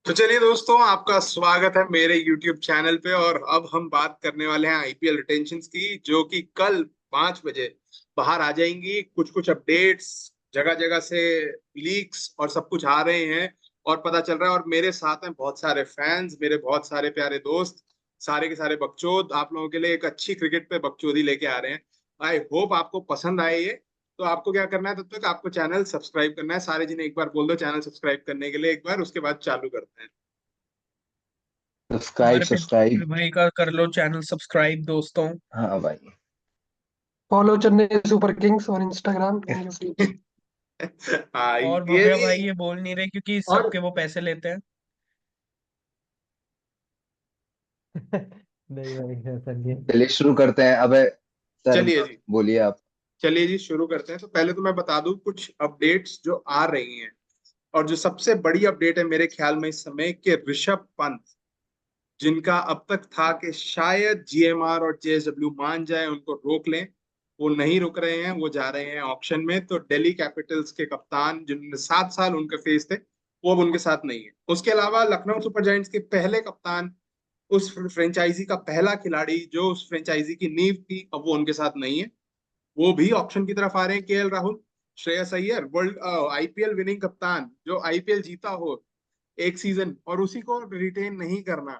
तो चलिए दोस्तों, आपका स्वागत है मेरे YouTube चैनल पे। और अब हम बात करने वाले हैं आईपीएल रिटेंशंस की, जो कि कल 5 बजे बाहर आ जाएंगी। कुछ कुछ अपडेट्स, जगह जगह से लीक्स और सब कुछ आ रहे हैं और पता चल रहा है। और मेरे साथ हैं बहुत सारे फैंस, मेरे बहुत सारे प्यारे दोस्त, सारे के सारे बकचोद। आप लोगों के लिए एक अच्छी क्रिकेट पे बकचोदी लेके आ रहे हैं। आई होप आपको पसंद आए ये। तो आपको क्या करना है, तब तक आपको चैनल सब्सक्राइब करना है। सारे जिन्हें एक बार बोल दो चैनल सब्सक्राइब करने के लिए एक बार, उसके बाद चालू करते हैं। सब्सक्राइब हमारे सब्सक्राइब। पिछले भाई का कर लो चैनल सब्सक्राइब दोस्तों। हाँ भाई। Follow Chennai super Kings on Instagram and YouTube. हाँ, और ये भव्या भी। भाई ये बोल नहीं रहे क्योंकि और सबके वो पैसे लेते हैं। नहीं भाई, ऐसा नहीं है। चलिए शुरू करते हैं। अबे सर, चलिए जी, बोलिए आप। चलिए जी शुरू करते हैं। तो पहले तो मैं बता दूं कुछ अपडेट्स जो आ रही हैं। और जो सबसे बड़ी अपडेट है मेरे ख्याल में इस समय, कि ऋषभ पंत, जिनका अब तक था कि शायद जीएमआर और जेएसडब्ल्यू मान जाए, उनको रोक लें, वो नहीं रुक रहे हैं। वो जा रहे हैं ऑक्शन में। तो दिल्ली कैपिटल्स के कप्तान, जिन्होंने 7 साल उनके फेस थे, वो अब उनके साथ नहीं है। उसके अलावा लखनऊ सुपर जायंट्स के पहले कप्तान, उस फ्रेंचाइजी का पहला खिलाड़ी जो उस फ्रेंचाइजी की नींव थी, अब वो उनके साथ नहीं है। वो भी ऑप्शन की तरफ आ रहे हैं। KL Rahul, Shreyas Iyer, world IPL winning कप्तान, जो आईपीएल जीता हो एक सीजन और उसी को रिटेन नहीं करना,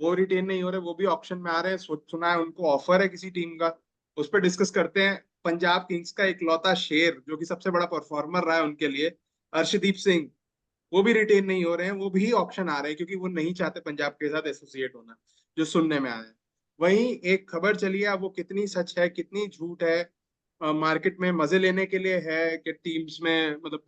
वो रिटेन नहीं हो रहे, वो भी ऑप्शन में आ रहे हैं। सुना है उनको ऑफर है किसी टीम का, उस पर डिस्कस करते हैं। पंजाब किंग्स का इकलौता शेर, जो कि सबसे बड़ा परफॉर्मर रहा है उनके लिए, अर्शदीप सिंह, वो भी रिटेन नहीं हो रहे हैं। वो भी ऑप्शन आ रहे हैं क्योंकि वो नहीं चाहते पंजाब के साथ एसोसिएट होना, जो सुनने में आया है। वहीं एक खबर चली है, अब वो कितनी सच है कितनी झूठ है, मार्केट में मजे लेने के लिए है कि टीम्स में मतलब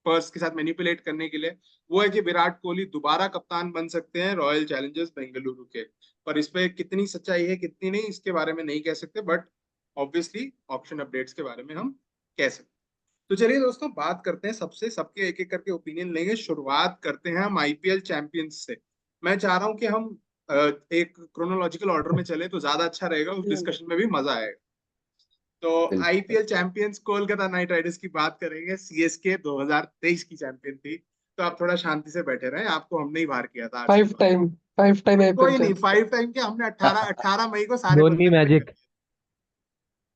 पर्स के साथ मैनिपुलेट करने के लिए, वो है कि विराट कोहली दोबारा कप्तान बन सकते हैं रॉयल चैलेंजर्स बेंगलुरु के। पर इस पे कितनी सच्चाई है कितनी नहीं, इसके बारे में नहीं कह सकते, बट ऑब्वियसली ऑप्शन अपडेट्स के बारे में हम कह सकते हैं। तो चलिए दोस्तों, बात करते हैं सबसे, सबके एक एक करके ओपिनियन लेंगे। शुरुआत करते हैं हम आईपीएल चैंपियंस से। मैं चाह रहा हूं कि हम एक क्रोनोलॉजिकल ऑर्डर में चले तो ज्यादा अच्छा रहेगा, उस डिस्कशन में भी मजा आएगा। तो बिल्कुल। IPL champions Kolkata night Riders की बात करेंगे। सीएसके 2023 की चैंपियन थी। तो आप थोड़ा शांति से बैठे रहे, आपको हमने ही बाहर किया था आरसीबी फाइव को। टाइम फाइव टाइम आईपीएल कोई नहीं, चैंप। 5 टाइम के हमने 18 मई को सारे धोनी बंदे खड़े कर मैजिक। दिए।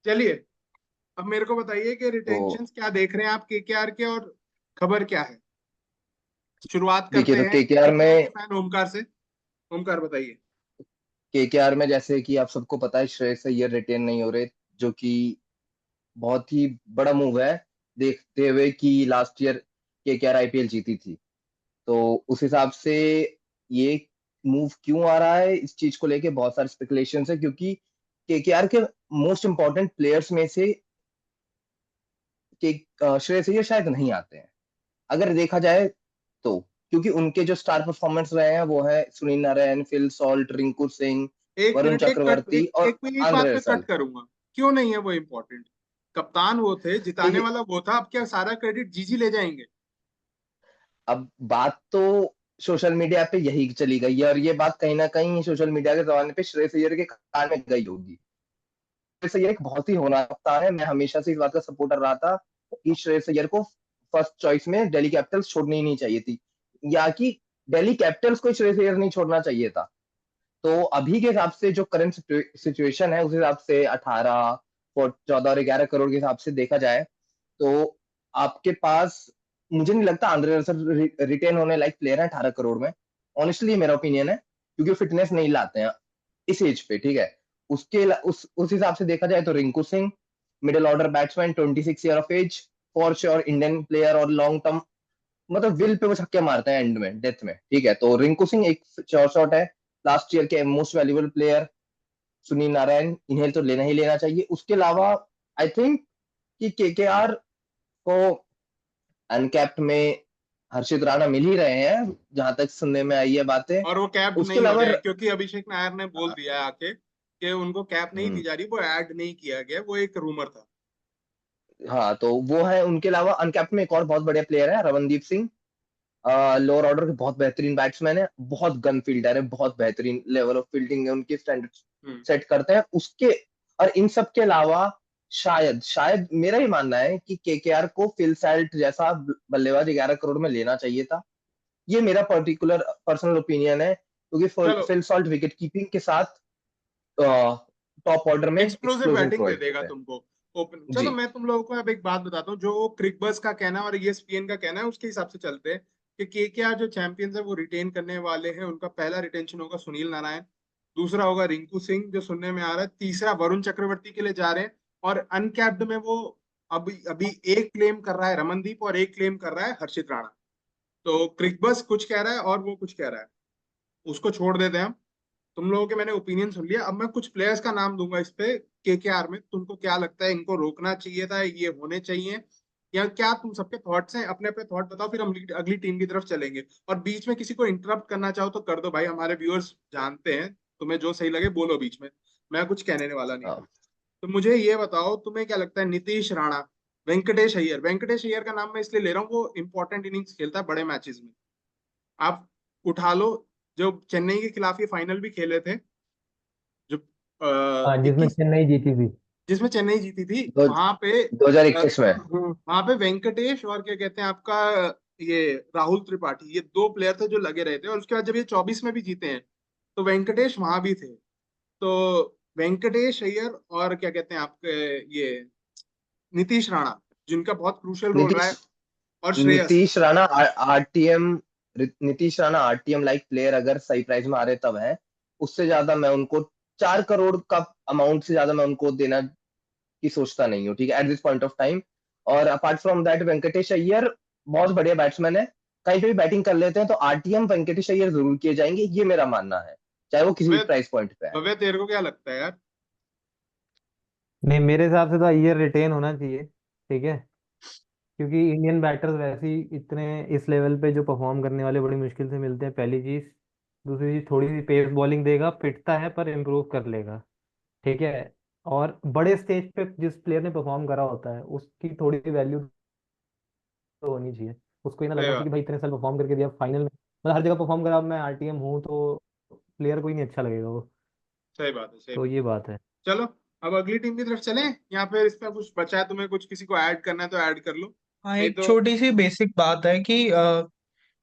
चलिए, अब मेरे को बताइए कि तो रिटेंशंस क्या देख रहे हैं आप केकेआर के, और खबर क्या है। शुरुआत देखिए, करते तो हैं केकेआर केकेआर के में फैन ओमकार से। ओमकार बताइए। केकेआर में जैसे कि आप सबको पता है, श्रेयस अय्यर रिटेन नहीं हो रहे, जो कि बहुत ही बड़ा मूव है, देखते हुए कि लास्ट ईयर केकेआर आईपीएल जीती थी। तो उस हिसाब से ये मूव क्यों आ रहा है, इस चीज को लेके बहुत सारे स्पेकुलेशन है, क्योंकि केकेआर के मोस्ट इंपॉर्टेंट प्लेयर्स में से के श्रेयस अय्यर शायद नहीं आते हैं, अगर देखा जाए तो। क्योंकि उनके जो स्टार परफॉर्मेंस रहे हैं वो है सुनील नारायण, फिल सॉल्ट, रिंकू सिंह, एक वरुण मिनट, चक्रवर्ती और एक मैं यही बात आंद्रे पे कट रसल। करूंगा। क्यों नहीं है वो इम्पोर्टेंट? कप्तान वो थे, जिताने देखिए, वाला वो था, अब क्या सारा क्रेडिट जीजी ले जाएंगे? अब बात तो सोशल मीडिया पे यही चली गई है, और ये बात कहीं ना कहीं सोशल मीडिया के जमाने पे श्रेयस अय्यर के कान में गई होगी। श्रेयस अय्यर एक बहुत ही होनहार कप्तान है। मैं हमेशा से इस बात का सपोर्टर रहा था कि श्रेयस अय्यर को फर्स्ट चॉइस में दिल्ली कैपिटल्स छोड़नी ही नहीं चाहिए थी, या कि दिल्ली कैपिटल्स को श्रेयस अय्यर नहीं छोड़ना चाहिए था। तो अभी के हिसाब से जो करंट सिचुएशन है, उस हिसाब से 18 और 14 और 11 करोड़ के हिसाब से देखा जाए, तो आपके पास, मुझे नहीं लगता आंद्रे रसल रिटेन होने लायक प्लेयर है 18 करोड़ में। ऑनेस्टली मेरा ओपिनियन है, क्योंकि फिटनेस नहीं लाते हैं इस एज पे, ठीक है। उस हिसाब से देखा जाए तो Rinku Singh, middle order batsman, 26 year of age, for sure Indian player और लॉन्ग टर्म, मतलब विल पे वो छक्के मारते हैं एंड में, डेथ में, ठीक है। तो रिंकू सिंह एक श्योर शॉट है। लास्ट ईयर के most valuable player Sunil Narayan, इन्हें तो लेना ही लेना चाहिए। उसके अलावा आई थिंक कि केकेआर को अनकैप्ड में हर्षित राणा मिल ही रहे हैं, जहां तक सुनने में आई है बातें। और वो कैप्ड उसके नहीं हो अलावा रहे हैं क्योंकि अभिषेक नायर ने बोल दिया है आके कि उनको कैप नहीं दी हम्म, जा रही, वो ऐड नहीं किया गया, वो एक रूमर था। हाँ, तो वो है। उनके अलावा अनकैप्ड में एक और बहुत बढ़िया प्लेयर है, रवनदीप सिंह। लोअर ऑर्डर के बहुत बेहतरीन बैट्समैन है, बहुत गन फील्डर है, बहुत बेहतरीन लेवल ऑफ फील्डिंग है, उनके स्टैंडर्ड हम्म। सेट करते हैं उसके। और इन सब के अलावा शायद शायद मेरा ही मानना है कि केकेआर को फिल सैल्ट जैसा बल्लेबाज 11 करोड़ में लेना चाहिए था। ये मेरा पर्टिकुलर पर्सनल ओपिनियन है, क्योंकि चलो फिल सॉल्ट विकेट कीपिंग के साथ टॉप ऑर्डर में explosive explosion batting they provide देगा करते हैं। तुमको ओपन। चलो जी। मैं तुम लोगों को अब एक बात बताता हूँ, जो क्रिकबज का कहना है और ESPN का कहना है उसके हिसाब से चलते हैं कि KKR जो चैंपियंस है वो रिटेन करने वाले हैं। उनका पहला रिटेंशन होगा सुनील नारायण, दूसरा होगा रिंकू सिंह जो सुनने में आ रहा है, तीसरा वरुण चक्रवर्ती के लिए जा रहे हैं, और अनकैप्ड में वो अभी अभी एक क्लेम कर रहा है रमनदीप और एक क्लेम कर रहा है हर्षित राणा। तो क्रिकबज कुछ कह रहा है और वो कुछ कह रहा है, उसको छोड़ देते हैं हम। तुम लोगों के मैंने ओपिनियन सुन लिया, अब मैं कुछ प्लेयर्स का नाम दूंगा इस पे KKR में, तुमको क्या लगता है इनको रोकना चाहिए था, ये होने चाहिए, या क्या तुम सबके थॉट्स हैं, अपने अपने थॉट बताओ, फिर हम अगली टीम की तरफ चलेंगे। और बीच में किसी को इंटरप्ट करना चाहो तो कर दो भाई, हमारे व्यूअर्स जानते हैं, तुम्हें जो सही लगे बोलो बीच में, मैं कुछ कहने वाला नहीं हूँ। हाँ। तो मुझे ये बताओ तुम्हें क्या लगता है, नीतीश राणा, वेंकटेश अय्यर, वेंकटेश अय्यर का नाम मैं इसलिए ले रहा हूँ वो इंपॉर्टेंट इनिंग्स खेलता है बड़े मैचेस में, आप उठा लो। जो चेन्नई के खिलाफ ये फाइनल भी खेले थे, जो हाँ, जिसमें 21, चेन्नई जीती थी। जिसमें चेन्नई जीती थी, दो वहां पे 2021 में। वहां पे वेंकटेश और क्या कहते हैं आपका ये राहुल त्रिपाठी, ये दो प्लेयर थे जो लगे रहे थे, और उसके बाद जब ये 24 में भी जीते हैं तो वेंकटेश वहां भी थे। तो वेंकटेश अय्यर और क्या कहते हैं आपके ये नीतीश राणा, जिनका बहुत क्रूशियल रोल रहा नीतीश है, और Shreyas. Nitish Rana RTM Nitish Rana RTM like player अगर सही प्राइस में आ रहे तब है। उससे ज्यादा मैं उनको 4 करोड़ का अमाउंट से ज्यादा मैं उनको देना की सोचता नहीं हूँ, ठीक है, at this point of time. और apart from that Venkatesh Iyer बहुत बढ़िया बैट्समैन है, कहीं पे भी बैटिंग कर लेते हैं तो आरटीएम वेंकटेश अय्यर जरूर किए जाएंगे, ये मेरा मानना है, चाहे वो किसी भी भव्य, प्राइस पॉइंट पे है। भव्य तेरे को क्या लगता है यार? नहीं, मेरे हिसाब से तो अय्यर रिटेन होना चाहिए, ठीक है। क्योंकि इंडियन बैटर्स वैसे ही इतने इस लेवल पे जो परफॉर्म करने वाले बड़ी मुश्किल से मिलते हैं, पहली चीज। दूसरी चीज, थोड़ी सी पेस बॉलिंग देगा, पिटता है पर इम्प्रूव कर लेगा, ठीक है। और बड़े स्टेज पे जिस प्लेयर ने परफॉर्म करा होता है उसकी थोड़ी सी वैल्यू तो होनी चाहिए। उसको ये ना सही लगना चाहिए कि बात, भाई इतने साल परफॉर्म करके दिया, फाइनल में मतलब हर जगह परफॉर्म करा, अब मैं आरटीएम हूँ तो प्लेयर को ही नहीं अच्छा लगेगा वो। सही बात है, सही तो बात। ये बात है। चलो अब अगली टीम की तरफ चलें, या फिर इस पर कुछ बचा है, तुम्हें कुछ किसी को ऐड करना है तो ऐड कर लो, हाँ, नहीं एक तो। छोटी सी बेसिक बात है कि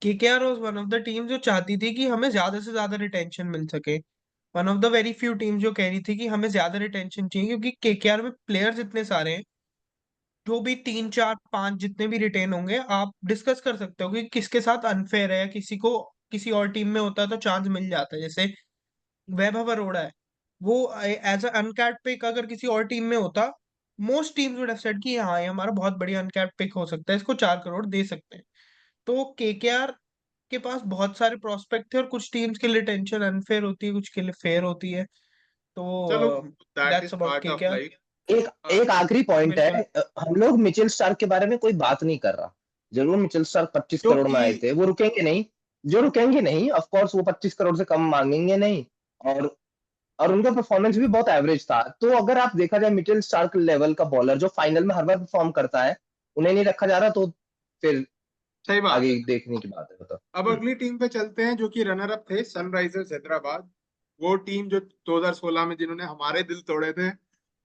KKR was one of the team जो चाहती थी कि हमें ज्यादा से ज्यादा रिटेंशन मिल सके। One of the very few team जो कह रही थी कि हमें ज्यादा रिटेंशन चाहिए, क्योंकि KKR में प्लेयर्स इतने सारे हैं। जो भी 3 4 5 जितने भी रिटेन होंगे, आप डिस्कस कर सकते हो कि किसके साथ अनफेयर है, किसी को किसी और टीम में होता है तो चांस मिल जाता है। जैसे वैभव अरोड़ा है, वो एज अ अनकैप्ड पिक अगर किसी और टीम में होता, most teams would have said कि हाँ, ये हमारा बहुत बढ़िया अनकैप्ड पिक हो सकता है, इसको 4 करोड़ दे सकते हैं। तो KKR के पास बहुत सारे प्रोस्पेक्ट थे, और कुछ टीम्स के लिए टेंशन अनफेयर होती है, कुछ के लिए फेयर होती है। चलो तो that that's is about part of KKR। Life. एक एक आखिरी पॉइंट बिल्कुल। है, हम लोग मिचेल स्टार्क के बारे में कोई बात नहीं कर रहा। जरूर मिचेल स्टार्क 25 करोड़ में क्योंकि आए थे, वो रुकेंगे नहीं, जो रुकेंगे नहीं ऑफ कोर्स वो 25 करोड़ से कम मांगेंगे नहीं। और उनका परफॉर्मेंस भी बहुत एवरेज था, तो अगर आप देखा जाए मिचेल स्टार्क लेवल का बॉलर जो फाइनल में हर बार परफॉर्म करता है, उन्हें नहीं रखा जा रहा, तो फिर सही बात आगे है। देखने की बात है तो। अब अगली टीम पे चलते हैं जो कि रनर अप थे, सनराइजर्स हैदराबाद। वो टीम जो 2016 में जिन्होंने हमारे दिल तोड़े थे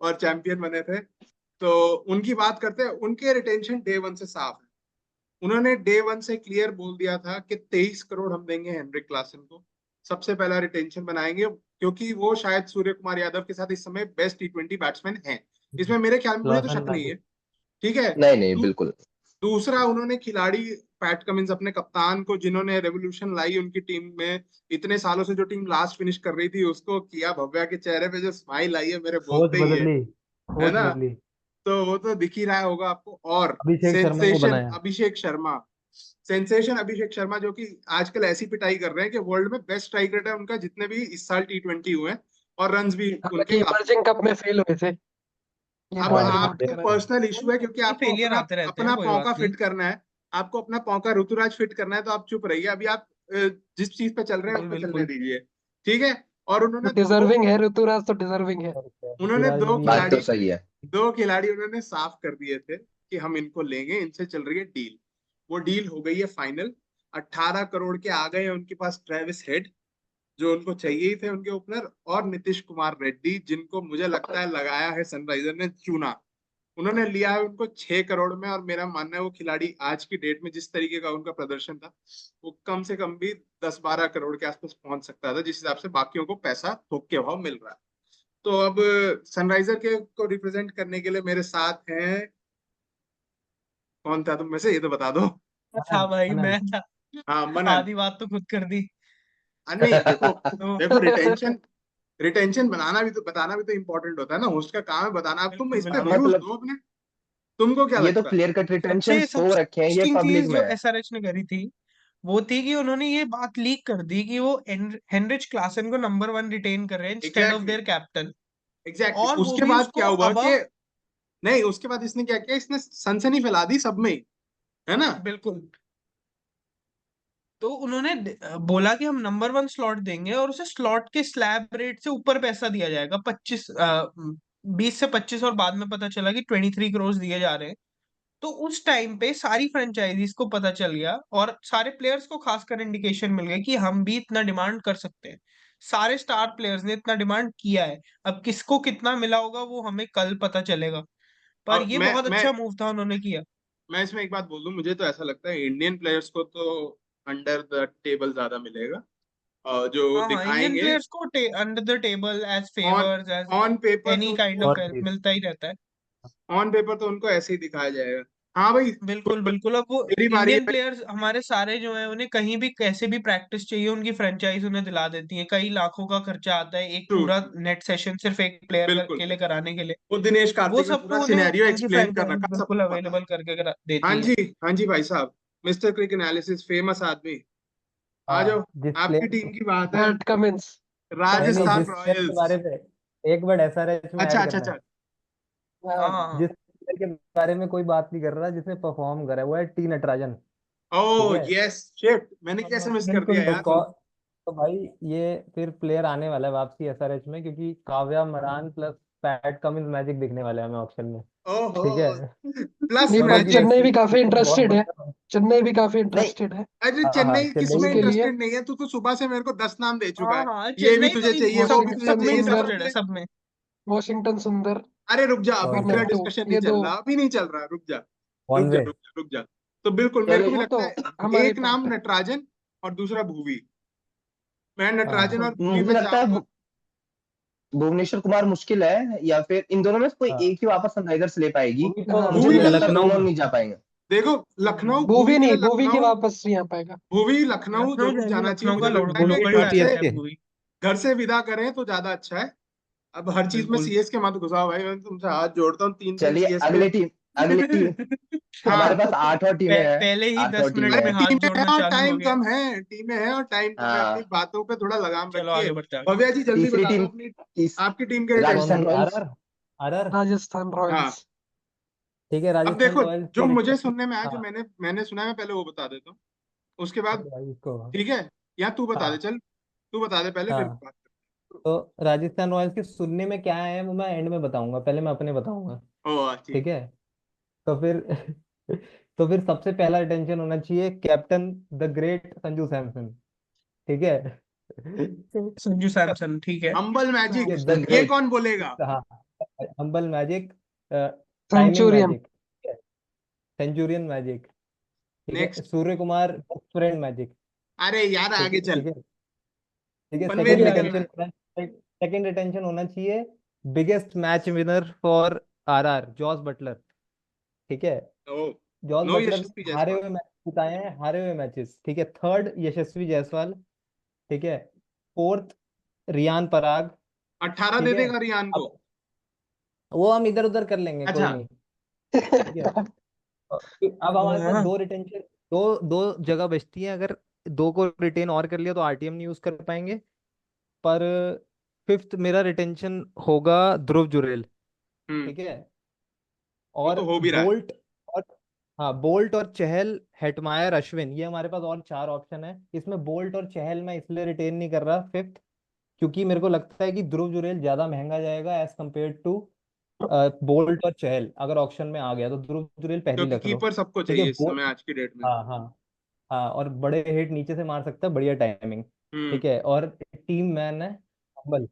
और चैंपियन बने थे, तो उनकी बात करते हैं। उनके रिटेंशन डे वन से साफ है, उन्होंने डे वन से क्लियर बोल दिया था कि 23 करोड़ हम देंगे हेनरिक क्लासन को, सबसे पहला रिटेंशन बनाएंगे, क्योंकि वो शायद सूर्य कुमार यादव के साथ इस समय बेस्ट T20 बैट्समैन हैं। इसमें मेरे ख्याल में, मुझे तो क्लासन शक नहीं भाई। है, ठीक है। नहीं नहीं बिल्कुल। दूसरा उन्होंने खिलाड़ी पैट कमिंस अपने कप्तान को, जिन्होंने रेवोल्यूशन लाई उनकी टीम में, इतने सालों से जो टीम लास्ट फिनिश कर रही थी उसको किया, भव्या के चेहरे पे जो स्माइल आई है मेरे सोच बोलते ही है बदली, है सोच ना? बदली। तो वो तो दिख ही रहा होगा आपको। और अभिषेक शर्मा को सेंसेशन बनाया। अभिषेक शर्मा, सेंसेशन अभिषेक शर्मा जो कि आजकल ऐसी पिटाई कर रहे हैं कि वर्ल्ड में बेस्ट स्ट्राइक रेट है उनका, जितने भी इस साल T20 हुए हैं, और रन्स भी उनके हालांकि काफी। इमर्जिंग कप में फेल हुए थे, ये अब पॉइंट हाँ नोट आपको करा है। पर्सनल इशू है, क्योंकि आपको फेलियर अपना आते रहते हैं, अपना कोई बात पौका नहीं। फिट करना है, आपको अपना पौका ऋतुराज फिट करना है, तो आप चुप रहिए अभी। आप जिस चीज पे चल रहे हैं उस बिल्कुल पे चलने बिल्कुल। दीजिए, ठीक है। और तो डिजर्विंग है ऋतुराज, तो डिजर्विंग है। और क्या, उन्होंने ऋतुराज ने भी बात तो यार। सही है। दो खिलाड़ी उन्होंने साफ कर दिए थे कि हम इनको लेंगे, इनसे चल रही है डील। वो डील हो गई है फाइनल, 18 करोड़ के आ गए हैं उनके पास ट्रेविस हेड, जो उनको चाहिए ही थे उनके ओपनर, और नीतीश कुमार रेड्डी, जिनको मुझे लगता है लगाया है सनराइजर ने चूना। उन्होंने लिया है उनको 6 करोड़ में, और मेरा मानना है वो खिलाड़ी आज की डेट में जिस तरीके का उनका प्रदर्शन था, वो कम से कम भी 10-12 करोड़ के आसपास पहुंच सकता था, जिस हिसाब से बाकियों को पैसा थोक के भाव मिल रहा है। तो अब सनराइजर के को रिप्रेजेंट करने के लिए मेरे साथ हैं, कौन था तुम में से, ये तो बता दो। था मनन भाई, मनन मैं था। हाँ, मनन। आधी बात तो खुद कर दी। नहीं देखो, तो देखो रिटेंशन, रिटेंशन बनाना भी तो, बताना भी तो इम्पोर्टेंट होता है ना, होस्ट का काम है बताना। अब तुम बिल्कुल इस पे हाँ, बिल्कुल। व्यूज मतलब दो अपने, तुमको क्या ये तो लगता है? क्लियर कट रिटेंशन सबसे शो सबसे रखे हैं, ये इंटरेस्टिंग पब्लिक चीज में जो है। एसआरएच ने करी थी वो थी कि उन्होंने ये बात लीक कर दी कि वो हेनरिच क्लासन को नंबर 1 रिटेन कर रहे हैं instead of exactly, there captain, exactly. और वो उसके भी बाद उसको क्या हुआ कि, अबव। नहीं उसके बाद इसने क्या किया, इसने सनसनी फैला दी सब में ही, है ना? बिल्कुल। तो उन्होंने बोला कि हम नंबर 1 स्लॉट देंगे और उसे स्लॉट के स्लैब रेट से ऊपर पैसा दिया जाएगा, 20 से 25, और बाद में पता चला कि 23 करोड़ दिए जा रहे हैं। तो उस टाइम पे सारी फ्रेंचाइजीज को पता चल गया और सारे प्लेयर्स को खासकर इंडिकेशन मिल गया कि हम भी इतना डिमांड कर सकते हैं। सारे स्टार प्लेयर्स ने इतना डिमांड किया है। अब किसको कितना मिला होगा वो हमें कल पता चलेगा, पर और ये बहुत अच्छा मूव था उन्होंने किया। मैं इसमें एक बात बोल दूं, मुझे तो ऐसा लगता है इंडियन प्लेयर्स को तो अंडर द टेबल ज्यादा मिलेगा, और जो हाँ हाँ, इंडियन दिखाएंगे प्लेयर्स को under the table as on favours as on paper तो एनी काइंड ऑफ और उनको, हेल्प चीज मिलता ही रहता है। ऑन पेपर तो उनको ऐसे ही दिखाया जाएगा। हाँ भाई, बिल्कुल बिल्कुल। अब वो मेरी बारी है इंडियन भाई। प्लेयर्स हमारे सारे जो है उन्हें कहीं भी कैसे भी प्रैक्टिस चाहिए उनकी फ्रेंचाइज उन्हें दिला देती है। कई लाखों का खर्चा आता है एक ट्रू, पूरा नेट सेशन सिर्फ एक प्लेयर बिल्कुल। के लिए कराने के लिए। वो दिनेश वो कार्तिक ने सब पूरा तो उन्हें सिनेरियो उनकी एक्सप्लेन कर फ्रेंचाइज रखा, बिल्कुल सबको पता है। अवेलेबल करके हाँ देती है। जी, हाँ जी भाई साहब, मिस्टर क्रिक एनालिसिस, फेमस आदमी, आ जाओ। हाँ जिस आपकी प्लेयर टीम की बात है, बैट कमिंस। नहीं नहीं राजस्थान जिस प्लेयर के रॉयल्स। बारे में एक वर्ड एसआरएच में अच्छा ऐड अच्छा करना अच्छा। है। हाँ हाँ हाँ। जिस प्लेयर के बारे में कोई बात नहीं कर रहा जिसने परफॉर्म करा है वो है टी नटराजन। ठीक ओह है। यस, शिट, मैंने कैसे हाँ, मिस कर बिल्कुल दिया यार। तो बिल्कुल। तो भाई ये फिर प्लेयर आने वाला है वापसी एसआरएच में क्योंकि Kavya Maran plus Pat Cummins magic दिखने वाले हैं हमें ऑप्शन में। ओहो, ठीक है। प्लस नहीं, पर मतलब कि मैजिक। चेन्नई भी काफी ये बहुत इंटरेस्टेड है। बढ़िया। चेन्नई भी काफी नहीं, इंटरेस्टेड है अरे हाँ हाँ चेन्नई किस चेन्नई में भी इसके लिए। इंटरेस्टेड नहीं है? तू तो सुबह से मेरे को 10 नाम दे चुका हाँ है, हाँ, ये भी चेन्नई तुझे भाई चाहिए, वो भी सब तुझे सब वॉशिंगटन में चाहिए, सब सुंदर, इंटरेस्टेड है, अपने। सब में। वॉशिंगटन सुंदर अरे रुक जा, और अभी क्या मेरा और डिस्कशन नहीं ये चल दो। रहा, अभी नहीं चल रहा, रुक जा, वन रुक जा, वे। रुक जा, रुक जा। तो बिल्कुल मेरे को चलो भी वो तो लगता है हमारे एक पास। नाम नटराजन और दूसरा भुवी। मैं हाँ नटराजन बिल्कुल। और भुवी मुझे में लगता है जाऊंगा। भुवनेश्वर कुमार मुश्किल है, या फिर इन दोनों में से कोई हाँ एक ही वापस सनराइजर्स ले पाएगी। हाँ, मुझे भुवी नहीं तो लगता लखनऊ। दोनों नहीं जा पाएंगे। देखो, लखनऊ, भूवी भुवी के लिए नहीं, भूवी की लखनऊ, वापस नहीं आ पाएगा। भूवी लखनऊ लखनऊ जरूर जाएगी, जाना चाहिए। लखनऊ का मुझे लगता है कि लोकल भुवनेश्वर टैलेंट है टीएसके। पूरी। घर से विदा करें तो ज्यादा अच्छा है। अब हर चीज में बिल्कुल। सीएस के मत घुसाओ भाई, मैं तुमसे हाथ जोड़ता हूँ, 3-3 चलिए सीएस के। अगली टीम, अगली टीम। हमारे हाँ, पास 8 और टीमें हैं, पहले ही 10 मिनट 8 और टीमें में अरे हैं। हाथ टीमें हैं जोड़ना और चालू हो टाइम गया। कम है, टीमें हैं और टाइम कम है, अपनी हाँ, बातों पे थोड़ा लगाम चलो रखिए। आगे बढ़ते हैं, आगे भव्या बढ़ते जी जल्दी तीसरी बता दो टीम, अपनी, तीस आपकी टीम के कौन retention. C Rajasthan Royals. RR. RR. Rajasthan हाँ, रॉयल्स। ठीक है अब राजस्थान देखो, रॉयल्स जो के मुझे रिटर्न। सुनने में आया, जो हाँ मैंने मैंने सुना है, मैं पहले वो बता देता हूँ, उसके बाद, अरे भाई इसको। ठीक है, या तू बता दे, हाँ चल तू बता दे पहले, फिर हाँ बात करते हैं। तो राजस्थान रॉयल्स के सुनने में क्या है वो मैं एंड में बताऊंगा पहले मैं अपने बताऊंगा। ओ ठीक। ठीक है। तो फिर तो फिर सबसे पहला रिटेंशन होना चाहिए captain the great Sanju Samson. ठीक है। संजू सैमसन ठीक है। हम्बल ठीक मैजिक, है द ये ग्रेट। कौन बोलेगा? हाँ humble magic timing Centurion. Magic Centurion magic. ठीक है next. Surya Kumar friend magic. अरे यार ठीक आगे चल, ठीक है। ठीक है पनवेल कोई में आगे करना नहीं। है। सेकंड रिटेंशन होना चाहिए biggest match winner for RR Jos Buttler. ठीक है। Oh, Jos no Buttler Yashasvi हारे जायसवाल। हुए मैच जिताए हैं हारे हुए मैचेस। ठीक है थर्ड यशस्वी जायसवाल। ठीक है। फोर्थ रियान पराग। 18 ठीक दे है। देगा रियान को। अब वो हम इधर उधर कर लेंगे अच्छा, कोई नहीं। ठीक है। अब हमारे पास हाँ, दो रिटेंशन दो दो जगह बचती है अगर दो को रिटेन और कर लिया तो आरटीएम नहीं यूज कर पाएंगे। पर फिफ्थ मेरा रिटेंशन होगा ध्रुव जुरेल। हम्म, ठीक है। वो और तो हो भी रहा है। बोल्ट और हाँ बोल्ट और चहल हेटमायर अश्विन ये हमारे पास और चार ऑप्शन है। इसमें बोल्ट और चहल मैं इसलिए रिटेन नहीं कर रहा फिफ्थ क्योंकि मेरे को लगता है कि ध्रुव जुरेल ज्यादा महंगा जाएगा एज कम्पेयर टू बोल्ट और चहल। अगर ऑप्शन में आ गया तो ध्रुव जुरेल पहली क्योंकि रख लो। कीपर सबको ठीक है चाहिए इस समय आज की डेट में। हाँ हाँ हाँ और बड़े हिट नीचे से मार सकता है बढ़िया टाइमिंग। हम्म। ठीक है और टीम मैन है हम्बल।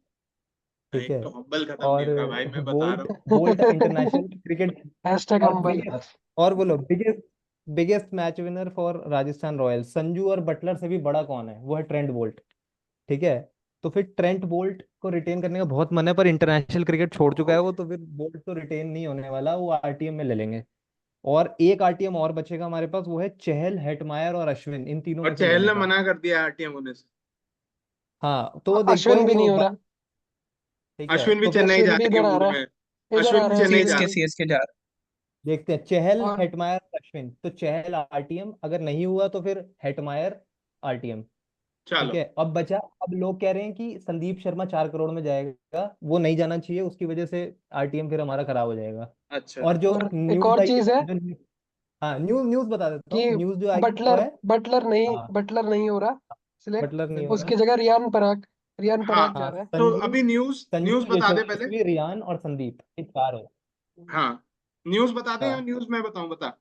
ठीक एक है। तो हम्बल खत्म और नहीं होगा भाई, मैं बता बोल्ट रहा हूँ। बोल्ट इंटरनेशनल क्रिकेट हैशटैग और अंबल। बिगेस्ट, और बोलो biggest biggest match winner for Rajasthan Royals, Sanju और बटलर से भी बड़ा कौन है? वो है ट्रेंट बोल्ट। ठीक है। तो फिर ट्रेंट बोल्ट को रिटेन करने का बहुत मन है, पर इंटरनेशनल क्रिकेट छोड़ चुका है वो, तो फिर बोल्ट तो रिटेन नहीं होने वाला, वो आरटीएम में ले लेंगे। और एक आरटीएम और बचेगा हमारे पास, वो है चहल, हेटमायर और अश्विन, इन तीनों और में से चहल लेने ने का। मना कर दिया आरटीएम होने से। हाँ तो देख कोई अश्विन भी नहीं, नहीं वो हो रहा। ठीक है अश्विन भी तो फिर चेन्नई अश्विन भी जाने के इधर आ मूड रहा में है। है, इधर आ अश्विन भी रहा है चेन्नई जा सीएसके रहा सीएसके जा रहा देखते हैं। चहल, है। और हेटमायर, अश्विन, तो चहल आरटीएम, अगर नहीं हुआ तो फिर हेटमायर आरटीएम। है। ठीक चलो। है। अब बचा, अब लोग कह रहे हैं कि संदीप शर्मा 4 करोड़ में जाएगा, वो नहीं जाना चाहिए, उसकी वजह से आरटीएम फिर हमारा खराब हो जाएगा। अच्छा। और जो और एक न्यूज और आई है, चीज है हाँ न्यूज न्यूज बता देता हूँ, कि न्यूज जो आई है वो बटलर है। हाँ बटलर नहीं हो रहा सिलेक्ट। बटलर नहीं हो रहा। उसकी जगह रियान हाँ, पराग जा हाँ रहा है। तो संजू, अभी न्यूज न्यूज संजू बता दे पहले। यशस्वी, रियान और संदीप, ये 4 है। हाँ, न्यूज बता दे या हाँ न्यूज मैं बताऊं? बता।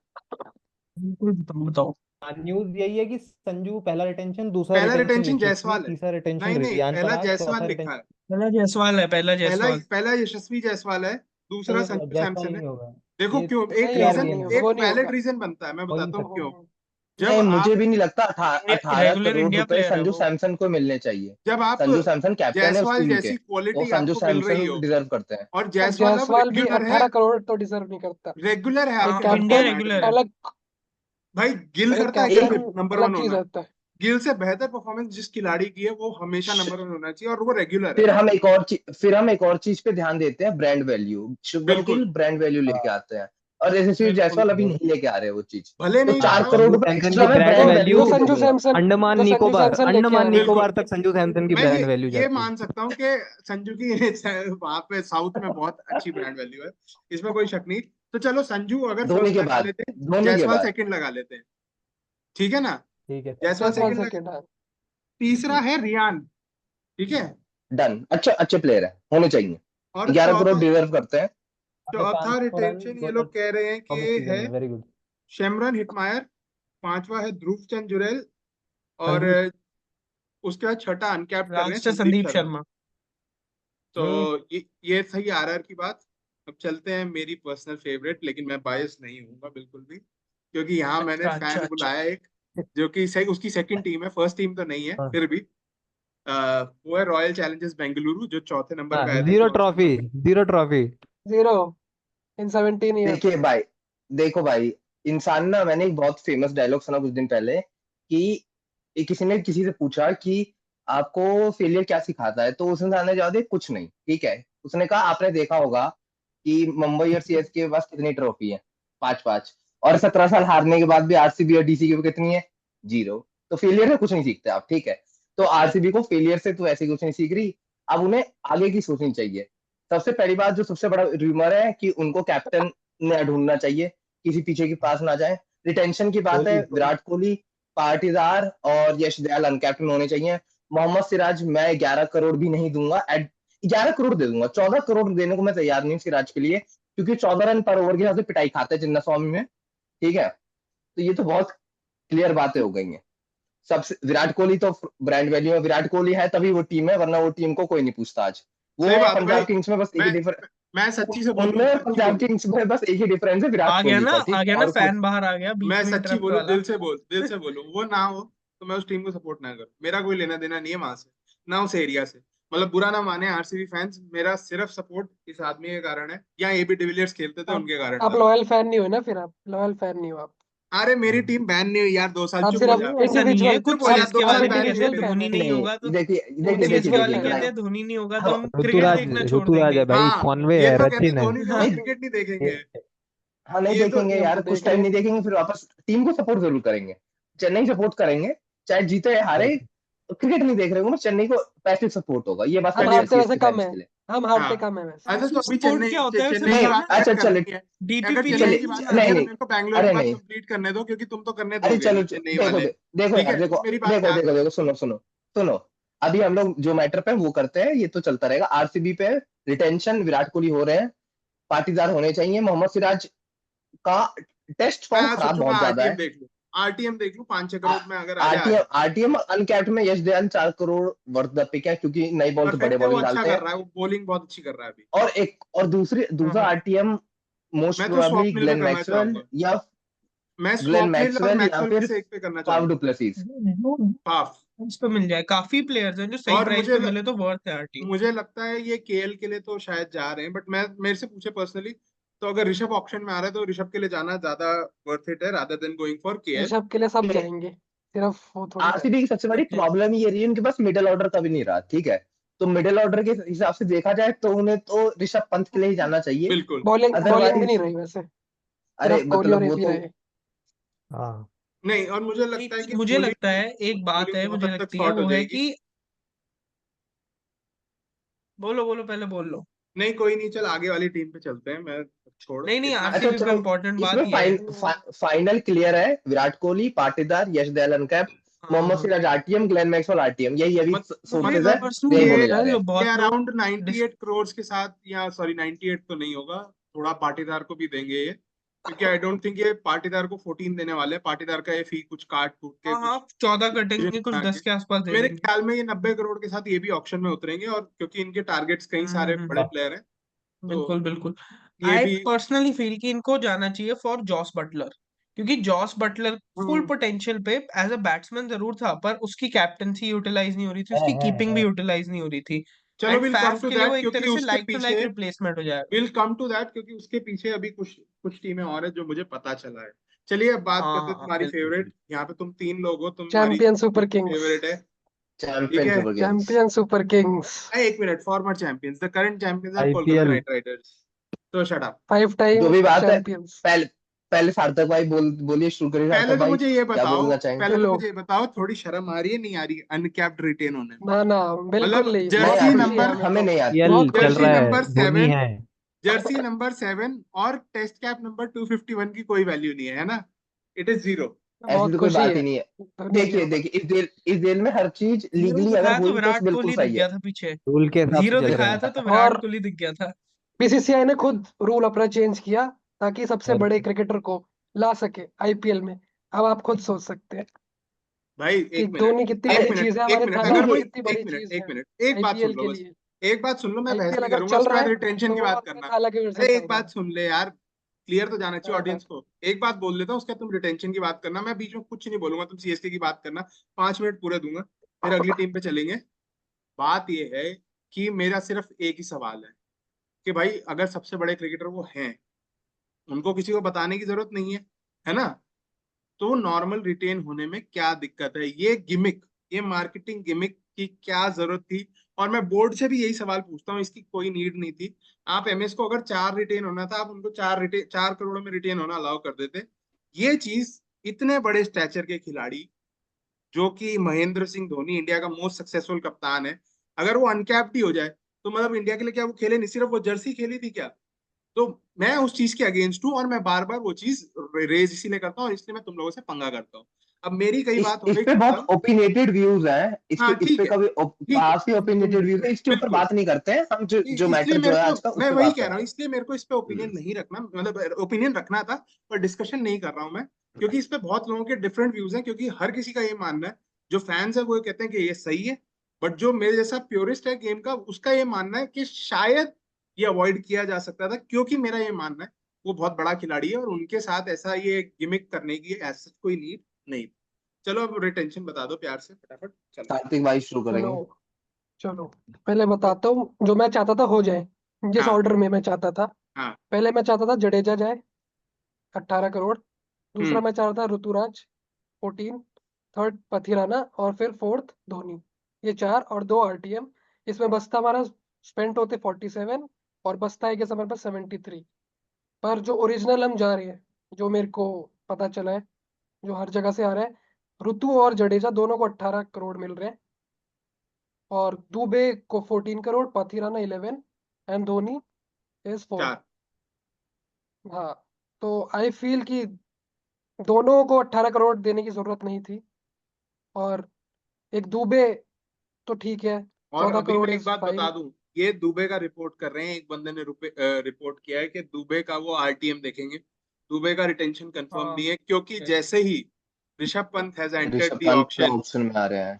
बिल्कुल, बताओ बताओ। हाँ, न्यूज यही है कि संजू पहला रिटेंशन, दूसरा पहला रिटेंशन रिटेंशन यशस्वी, जायसवाल है। तीसरा रिटेंशन नहीं नहीं, रियान पहला पराग, जायसवाल चौथा लिखा है। रिटेंशन पहला जायसवाल है, पहला पहला जायसवाल। पहला यशस्वी जायसवाल है, दूसरा नहीं होगा, संजू जायसवाल सैमसन है। नहीं होगा। देखो ये क्यों, एक नहीं होगा, केआरबी रीजन, नहीं में होगा, एक वो नहीं वैलिड होगा। रीजन बनता है, मैं हो ही नहीं बताता हूँ क्यों। सकता। जब नहीं, मुझे आप भी नहीं लगता। 18 रेगुलर करोड़ इंडिया रुपए प्लेयर है संजू वो। सैमसन को मिलने चाहिए। जब आप संजू सैमसन कैप्टन है उस जायसवाल टीम के, जैसी तो क्वालिटी संजू आपको मिल रही सैमसन हो, डिजर्व करते हैं। और और जायसवाल अब जायसवाल भी रेगुलर है, 18 करोड़ तो डिजर्व नहीं करता। रेगुलर है भाई हाँ, आपके इंडिया कैप्टन फॉर्मेट रेगुलर में। है। अलग, भाई गिल भाई करता है क्या कैप्टन फिर नंबर वन अलग चीज होना? होता है। गिल से बेहतर परफॉर्मेंस जिस खिलाड़ी की है वो हमेशा श- नंबर वन होना चाहिए, और वो रेगुलर है। फिर हम एक और चीज पे ध्यान देते हैं, ब्रांड वैल्यू। शुभमन गिल बिल्कुल ब्रांड वैल्यू हाँ, लेके आते हैं, और यशस्वी बिल्कुल। जायसवाल अभी नहीं लेके आ रहे वो चीज। भले तो नहीं चार लाए हाँ हो। करोड़ संजू रुपए सैमसन एक्स्ट्रा की मैं ब्रांड ब्रांड जो वैल्यू वैल्यू, जो भी दे संजू दूंगा। सैमसन अंडमान जो संजू निकोबार, सैमसन लेके आ अंडमान रहा है। निकोबार बिल्कुल, तक संजू सैमसन की मैं ब्रांड वैल्यू ये जाती है। मान सकता हूँ कि संजू की वहां पे साउथ में बहुत अच्छी ब्रांड वैल्यू है, इसमें कोई शक नहीं। तो चलो संजू अगर धोनी फर्स्ट के लगा बाद, लेते हैं, धोनी के जायसवाल बाद सेकंड लगा लेते हैं, ठीक है ना? ठीक है जायसवाल ठीक जायसवाल सेकंड लगा। सेकंड है। तीसरा है रियान, ठीक है। डन। अच्छे अच्छे प्लेयर है, होने चाहिए। और 11 करोड़ चौथा, डिजर्व करते हैं। चौथा 500 रन रिटेंशन ये लोग कह रहे हैं कि सीजन है में, वेरी गुड। शेमरन हिटमायर, पांचवा है ध्रुव चंद जुरेल, और संदीप। उसके बाद छठा अनकैप्ड कर रहे हैं लास्ट है संदीप संदीप शर्मा। शर्मा। तो ये सही आरआर की बात। अब चलते हैं मेरी पर्सनल फेवरेट, लेकिन मैं बायस नहीं हूँ बिल्कुल भी, क्योंकि यहाँ मैंने अच्छा अच्छा फैन अच्छा। बुलाया एक, जो कि सही उसकी सेकंड टीम है, फर्स्ट टीम तो नहीं है हाँ फिर भी। वो है रॉयल चैलेंजर्स बेंगलुरु, जो चौथे नंबर हाँ, पे आए थे जीरो 14 ट्रॉफी, नंबर पे। Zero trophy. 0 इन 17 देखिए ईयर्स। भाई, देखो भाई, इंसान ना, मैंने एक बहुत फेमस डायलॉग सुना कुछ दिन पहले कि किसी ने किसी से पूछा कि आपको फेलियर क्या सिखाता है, तो उस इंसान ने जवाब दिया कुछ नहीं। ठीक है, उसने कहा आपने देखा होगा कि मुंबई और सीएसके के पास कितनी ट्रॉफी है, 5-5, और 17 साल हारने के बाद भी आरसीबी और डीसी के पास कितनी है, 0। तो फेलियर से कुछ नहीं सीखते आप। ठीक है, तो आरसीबी को फेलियर से तो ऐसे कुछ नहीं सीख रही, अब उन्हें आगे की सोचनी चाहिए। सबसे पहली बात, जो सबसे बड़ा रूमर है कि उनको कैप्टन नया ढूंढना चाहिए, किसी पीछे के पास ना जाए। रिटेंशन की बात है, कोहली। विराट कोहली, पाटीदार और यश दयाल अनकैप्टन होने चाहिए। मोहम्मद सिराज मैं 11 करोड़ भी नहीं दूंगा, 11 करोड़ दे दूंगा, 14 करोड़ देने को मैं तैयार नहीं हूँ सिराज के लिए, क्योंकि 14 रन पर ओवर के हिसाब से पिटाई खाते हैं चिन्नास्वामी में। ठीक है, तो ये तो बहुत क्लियर बातें हो गई हैं। सबसे विराट कोहली तो ब्रांड वैल्यू है, विराट कोहली है तभी वो टीम है, वरना वो टीम को कोई नहीं पूछता आज। वो सही और बात है भाई। पंजाब किंग्स में बस एक मैं ही डिफरेंस, मैं सच्ची से बोलूं, उनमें और सच्ची पंजाब बोलूं, किंग्स में बस एक ही डिफरेंस है, विराट कोहली का। आ ठीक है, गया ना और कुछ। फैन बाहर आ गया बीच मैं में सच्ची इंटरप्ट बोलूं, वाला। दिल से बोलूं, वो ना हो तो मैं उस टीम को सपोर्ट ना करूं। मेरा कोई लेना देना नहीं है वहां से, ना उस एरिया से। मतलब बुरा ना माने आरसीबी फैंस, मेरा सिर्फ सपोर्ट इस आदमी के कारण है, या एबी डिविलियर्स खेलते थे आप उनके कारण आप था। लॉयल फैन नहीं हो ना, फिर आप लॉयल फैन नहीं हो आप। अरे मेरी टीम बैन नहीं हुई यार, 2 साल आप चुप हो सिर्फ जा। नहीं ऐसा नहीं है, इंडिविजुअल चुप कुछ हो जा, सीएसके 2 साल वाले भी बैन कहते नहीं हैं हुए। धोनी नहीं नहीं, होगा तो। देखिए देखिए सीएसके देखिए वाले देखिए कहते भाई, हैं धोनी नहीं होगा तो हम हम क्रिकेट ऋतुराज, देखना छोड़ ऋतुराज देंगे। है भाई, हाँ, कॉनवे ये है, तो कहते रचिन है। धोनी नहीं होगा नहीं, क्रिकेट नहीं देखेंगे। हाँ नहीं ये तो देखेंगे हम यार, तो कुछ देख रहे टाइम हैं। नहीं देखेंगे, फिर वापस टीम को सपोर्ट जरूर करेंगे। चेन्नई सपोर्ट करेंगे, चाहे जीते या हारे। क्रिकेट नहीं देख रहे हो, चेन्नई को पैसिव सपोर्ट होगा, ये बात हम सच है चलिए। हारते वैसे सीएसके कम फैंस है, के लिए। हम हाँ, हारते कम है वैसे। अच्छा तो अभी स्पोर्ट क्या होता है उसे चेन्नई की नहीं, बताओ बात ना। अलग अच्छा चले, करनी है। अगर डीपीपी चेन्नई चले, लीग। की बात आती नहीं है तो नहीं, मेरे को बैंगलोर की अरे बात नहीं, कंप्लीट करने दो, क्योंकि तुम तो करने अरे दोगे चलो नहीं चेन्नई देखो वाले। देखो ठीक यार, है, देखो तुम मेरी बात देखो ध्यान देखो दो। देखो, सुनो सुनो सुनो। अभी हम लोग जो मैटर पे वो करते हैं, ये तो चलता रहेगा। आरसीबी पे रिटेंशन विराट कोहली हो रहे हैं, पाटीदार होने चाहिए। मोहम्मद सिराज का टेस्ट मैं फॉर्म आज खराब सोचूंगा बहुत ज्यादा आरटीएम है। देख लो। आरटीएम देख लूं 5-6 करोड़ में अगर आ जाए। आरटीएम अनकैप्ड में Yash Dayal 4 crore worth the pick है, क्योंकि नई बॉल से बड़े परफेक्ट है, वो बॉलिंग अच्छा डालते कर हैं। रहा है, वो बॉलिंग बहुत अच्छी कर रहा है अभी। और दूसरा हाँ आरटीएम मोस्ट मैं तो प्रोबेबली स्वॉप मिल में ग्लेन करना मैक्सवेल चाहूंगा। या मैं स्वॉप मिल और मैक्सवेल में फिर से एक पे करना फाफ चाहूंगा। डुप्लेसिस। हाफ। इस पे मिल जाए, काफी प्लेयर्स हैं जो सही और प्राइस पे मिले तो वर्थ है आरटी। मुझे लगता है ये केएल के लिए तो शायद जा रहे हैं, बट मैं मेरे से पूछे पर्सनली तो अगर ऋषभ ऑप्शन में आ रहा है तो ऋषभ के लिए जाना ज्यादा वर्थ इट है rather than going for KL. Rishabh के लिए सब जाएंगे, सिर्फ वो थोड़ी है। आरसीबी की सबसे बड़ी प्रॉब्लम ये रही है, उनके पास मिडिल ऑर्डर का भी नहीं रहा, ठीक है। तो मिडिल ऑर्डर के हिसाब से देखा जाए तो उन्हें तो ऋषभ पंत के लिए ही जाना चाहिए। बिल्कुल। बॉलिंग भी अदरवाइज नहीं रही वैसे, अरे सिर्फ कोहली और मतलब वो एपी तो रहे। हाँ नहीं, और मुझे लगता है कि मुझे लगता है एक बात बॉलिंग है, बहुत मुझे हद तक लगती है सॉर्ट हो वो है जाएगी। कि बोलो बोलो, पहले बोल लो। नहीं कोई नहीं, चल आगे वाली टीम पे चलते हैं, मैं छोड़ नहीं इतना। अच्छा आरसीबी पे चलो, इम्पोर्टेंट इसमें बात ये है। फाइनल क्लियर है। विराट कोहली, पाटीदार, यश दयाल अनकैप्ड, हाँ मोहम्मद हाँ, Siraj RTM, Glenn Maxwell RTM, यही अभी सोर्सेज मुझे है, पर्सनली यही ये बोले जा लगता है रहे जो हैं। बहुत लोग अराउंड 98 करोड़ के साथ, या सॉरी 98 तो नहीं होगा, थोड़ा पाटीदार को भी देंगे ये, क्योंकि आई डोंट थिंक ये पाटीदार को 14 देने वाले हैं। पाटीदार का ये फी कुछ काट कूट के हाँ हाँ, कुछ 14 कटेंगे, कुछ बना के 10 के आसपास दे मेरे देंगे। ख्याल में ये 90 करोड़ के साथ ये भी ऑक्शन में उतरेंगे, और क्योंकि इनके टारगेट्स कई सारे बड़े हम्म, प्लेयर हैं बिल्कुल तो बिल्कुल। ये आई भी। पर्सनली फील कि इनको जाना चाहिए फॉर जॉस बटलर, क्योंकि जॉस बटलर फुल हम्म, पोटेंशियल पे एज अ बैट्समैन जरूर था, पर उसकी कैप्टनसी यूटिलाइज नहीं हो रही थी, है उसकी है कीपिंग भी है यूटिलाइज नहीं हो रही थी। चलो and will come fans to के लिए वो दैट, एक क्योंकि तरह से उसके लाइक टू लाइक पीछे रिप्लेसमेंट हो जाएगा। विल कम टू दैट क्योंकि उसके पीछे अभी कुछ कुछ टीमें और है जो मुझे पता चला है। चलिए अब बात हाँ करते हैं हाँ तुम्हारी बिल्कुल। फेवरेट, यहाँ पे तुम 3 लोग हो, तुम्हारी चैंपियन सुपर किंग्स। फेवरेट है। ठीक चैंपियन है। Super Kings. Champion Super Kings, एक मिनट, former champions, the current champions are Kolkata IPL. Knight Riders. तो शट अप। 5 जो टाइम भी बात है, चैंपियंस। पहले पहले सार्थक भाई बोलिए, शुरू करिए पहले सार्थक तो भाई, मुझे ये क्या बताओ बोलना चाहेंगे। पहले तो चलो, मुझे ये बताओ थोड़ी शर्म आ रही है नहीं आ रही अनकैप्ड रिटेन होने में? ना ना, बिल्कुल मतलब नहीं, नहीं बहुत जर्सी आती, खुशी है नंबर, हमें हमें तो, नहीं आती। आईपीएल बहुत चल खुशी जर्सी रहा है है, नंबर हमें। धोनी 7, है। जर्सी नंबर 7 और टेस्ट कैप नंबर 251 की कोई वैल्यू नहीं है ना? It is zero. ऐसी बहुत तो कोई खुशी बात है ही नहीं है। धोनी के ऊपर। देखिए इस देल में हर चीज जीरो लीगली अगर दिखाया तो हुई तो विराट बिल्कुल कोहली दिख सही है। गया था पीछे। रूल के हिसाब से जीरो चल रहे दिखाया हैं। था तो विराट और कोहली दिख गया था। बीसीसीआई ने खुद रूल अपना चेंज किया ताकि सबसे और बड़े क्रिकेटर को ला सके आईपीएल में। अब आप खुद सोच सकते हैं भाई कि एक मिनट, धोनी कितनी अरे बड़ी चीज है, एक हमारे मिनट, थाला अगर में कोई कितनी बड़ी एक मिनट चीज एक है मिनट एक बात सुन आईपीएल लो के बस। लिए। एक बात सुन लो, मैं बहस आईपीएल नहीं अगर करूंगा, चल उसके रहा बाद है रिटेंशन तो की वो बात अपने करना। थाला की वजह से अरे चल एक रहा बात सुन ले यार, क्लियर तो जाना चाहिए है। हाँ ऑडियंस को। एक बात बोल देता हूँ, उसके बाद तुम रिटेंशन की बात करना, मैं बीच में कुछ नहीं बोलूंगा, तुम सीएसके की बात करना, 5 मिनट पूरे दूंगा, फिर अगली टीम पे चलेंगे। बात ये है कि मेरा सिर्फ एक ही सवाल है कि भाई अगर सबसे बड़े क्रिकेटर वो हैं, उनको किसी को बताने की जरूरत नहीं है ना? तो नॉर्मल रिटेन होने में क्या दिक्कत है? ये गिमिक, ये मार्केटिंग गिमिक की क्या जरूरत थी? और मैं बोर्ड से भी यही सवाल पूछता हूँ, इसकी कोई नीड नहीं थी। आप एमएस को अगर 4 रिटेन होना था, आप उनको 4 करोड़ में रिटेन होना अलाउ कर देते। ये चीज इतने बड़े स्टैचर के खिलाड़ी, जो कि महेंद्र सिंह धोनी इंडिया का मोस्ट सक्सेसफुल कप्तान है, अगर वो अनकैप्ड ही हो जाए तो मतलब इंडिया के लिए क्या वो खेले नहीं, सिर्फ वो जर्सी खेली थी क्या? तो मैं उस चीज के अगेंस्ट हूँ, और मैं बार बार वो चीज रेज इसीलिए करता हूँ, और इसलिए मैं तुम लोगों से पंगा करता हूँ। अब मेरी कई बात हो इस गई पे बहुत खत्म। ओपिनियटेड व्यूज हैं, हाँ इस ठीक पे है, कभी ठीक है, काफी ओपिनियटेड व्यूज है, इसके ऊपर बिल्कुल। बात नहीं करते हैं हम, जो इसलिए मैटर जो मेरे है को, आज का उस मैं पे वही बात कह रहा हूँ, करते इसलिए मेरे को इस पे हैं। ओपिनियन नहीं रखना, मतलब ओपिनियन रखना था पर डिस्कशन नहीं कर रहा हूँ मैं, क्योंकि इस पे बहुत लोगों के डिफरेंट व्यूज हैं, क्योंकि हर किसी का ये मानना है, जो फैंस है वो कहते हैं कि ये सही है, बट जो मेरे जैसा प्योरिस्ट है गेम का, उसका ये मानना है कि शायद ये अवॉइड किया जा सकता था, क्योंकि मेरा ये मानना है वो बहुत बड़ा खिलाड़ी है और उनके साथ ऐसा ये गिमिक करने की ऐसा कोई नीड नहीं। चलो अब रिटेंशन बता दो प्यार से फटाफट, चलो। कार्तिक भाई शुरू चलो करेंगे। चलो, पहले बताता हूँ जो मैं चाहता था हो जाए, जिस हाँ ऑर्डर में मैं चाहता था। हाँ। पहले मैं चाहता था जडेजा जाए, 18 करोड़। दूसरा हम्म। मैं चाहता था ऋतुराज, 14। थर्ड पथिराना, और फिर फोर्थ धोनी। ये 4 और 2 आरटीएम। इसमें बचता हमारा स्पेंट होते 47, और बचता है कि हमारे पास 73। पर जो ओरिजिनल हम जा रहे हैं, जो मेरे को पता चला है, जो हर जगह से आ रहा है, ऋतु और जडेजा दोनों को 18 करोड़ मिल रहे हैं, और दुबे को 14 करोड़, पाथिराना 11, एंड धोनी इज 4। 4। हाँ, तो आई फील कि दोनों को 18 करोड़ देने की जरूरत नहीं थी। और एक दुबे तो ठीक है, और 14 अभी मैं करोड़ एक इज बात बता फाइन। दूं, ये दुबे का रिपोर्ट कर रहे हैं, एक बंदे ने रिपोर्ट किया है कि दुबे का वो आरटीएम देखेंगे, दुबे का रिटेंशन कंफर्म हाँ नहीं है, क्योंकि okay. जैसे ही Rishabh Pant has entered Rishabh the Pant auction option में आ रहे हैं।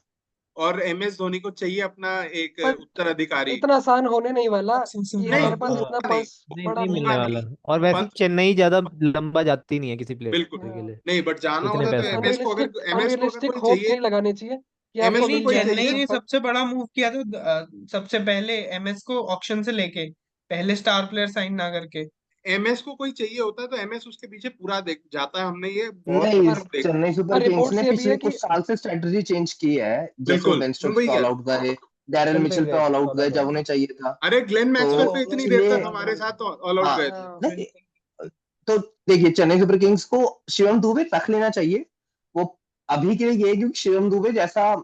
और MS धोनी को चाहिए अपना एक पर उत्तराधिकारी। इतना आसान होने नहीं वाला, ये नहीं हमारे पास होगा इतना नहीं, पर्स नहीं पड़ा नहीं नहीं मिलने होगा है। वाला। नहीं। और वैसे पंत चेन्नई ज्यादा लंबा जाती नहीं है किसी प्लेयर बिल्कुल के लिए नहीं, बट जाना इतने होता तो पैसों में। MS को अगर अनरियलिस्टिक कोई होप्स चाहिए, नहीं लगाने चाहिए कि MS आपको को नहीं, मिल कोई जाएगा चेन्नई चाहिए, ने ऋषभ पंत। सबसे बड़ा मूव किया था सबसे पहले MS को ऑक्शन से लेके, पहले स्टार प्लेयर साइन ना करके। MS को कोई चाहिए होता है तो MS उसके पीछे पूरा देख जाता है, हमने ये बहुत नहीं, बार देखा। चेन्नई सुपर और किंग्स ने रिपोर्ट्स ये भी पिछले है कि कुछ साल से स्ट्रेटजी चेंज की है। जैसे वो बिल्कुल बेन मैं स्टोक्स वही पे कह ऑल रहा आउट गए, डैरेल चल पे मिचेल पे गए ऑल थे आउट ऑल गए आउट जब गए उन्हें थे। चाहिए था। हूँ। अरे ग्लेन तो मैक्सवेल वो पे इतनी देर इसलिए तक हमारे साथ तो ऑल आउट हाँ, गए थे। हाँ, नहीं तो देखिए चेन्नई सुपर किंग्स को शिवम दुबे रख लेना चाहिए। वो अभी के लिए ये है क्योंकि शिवम दुबे जैसा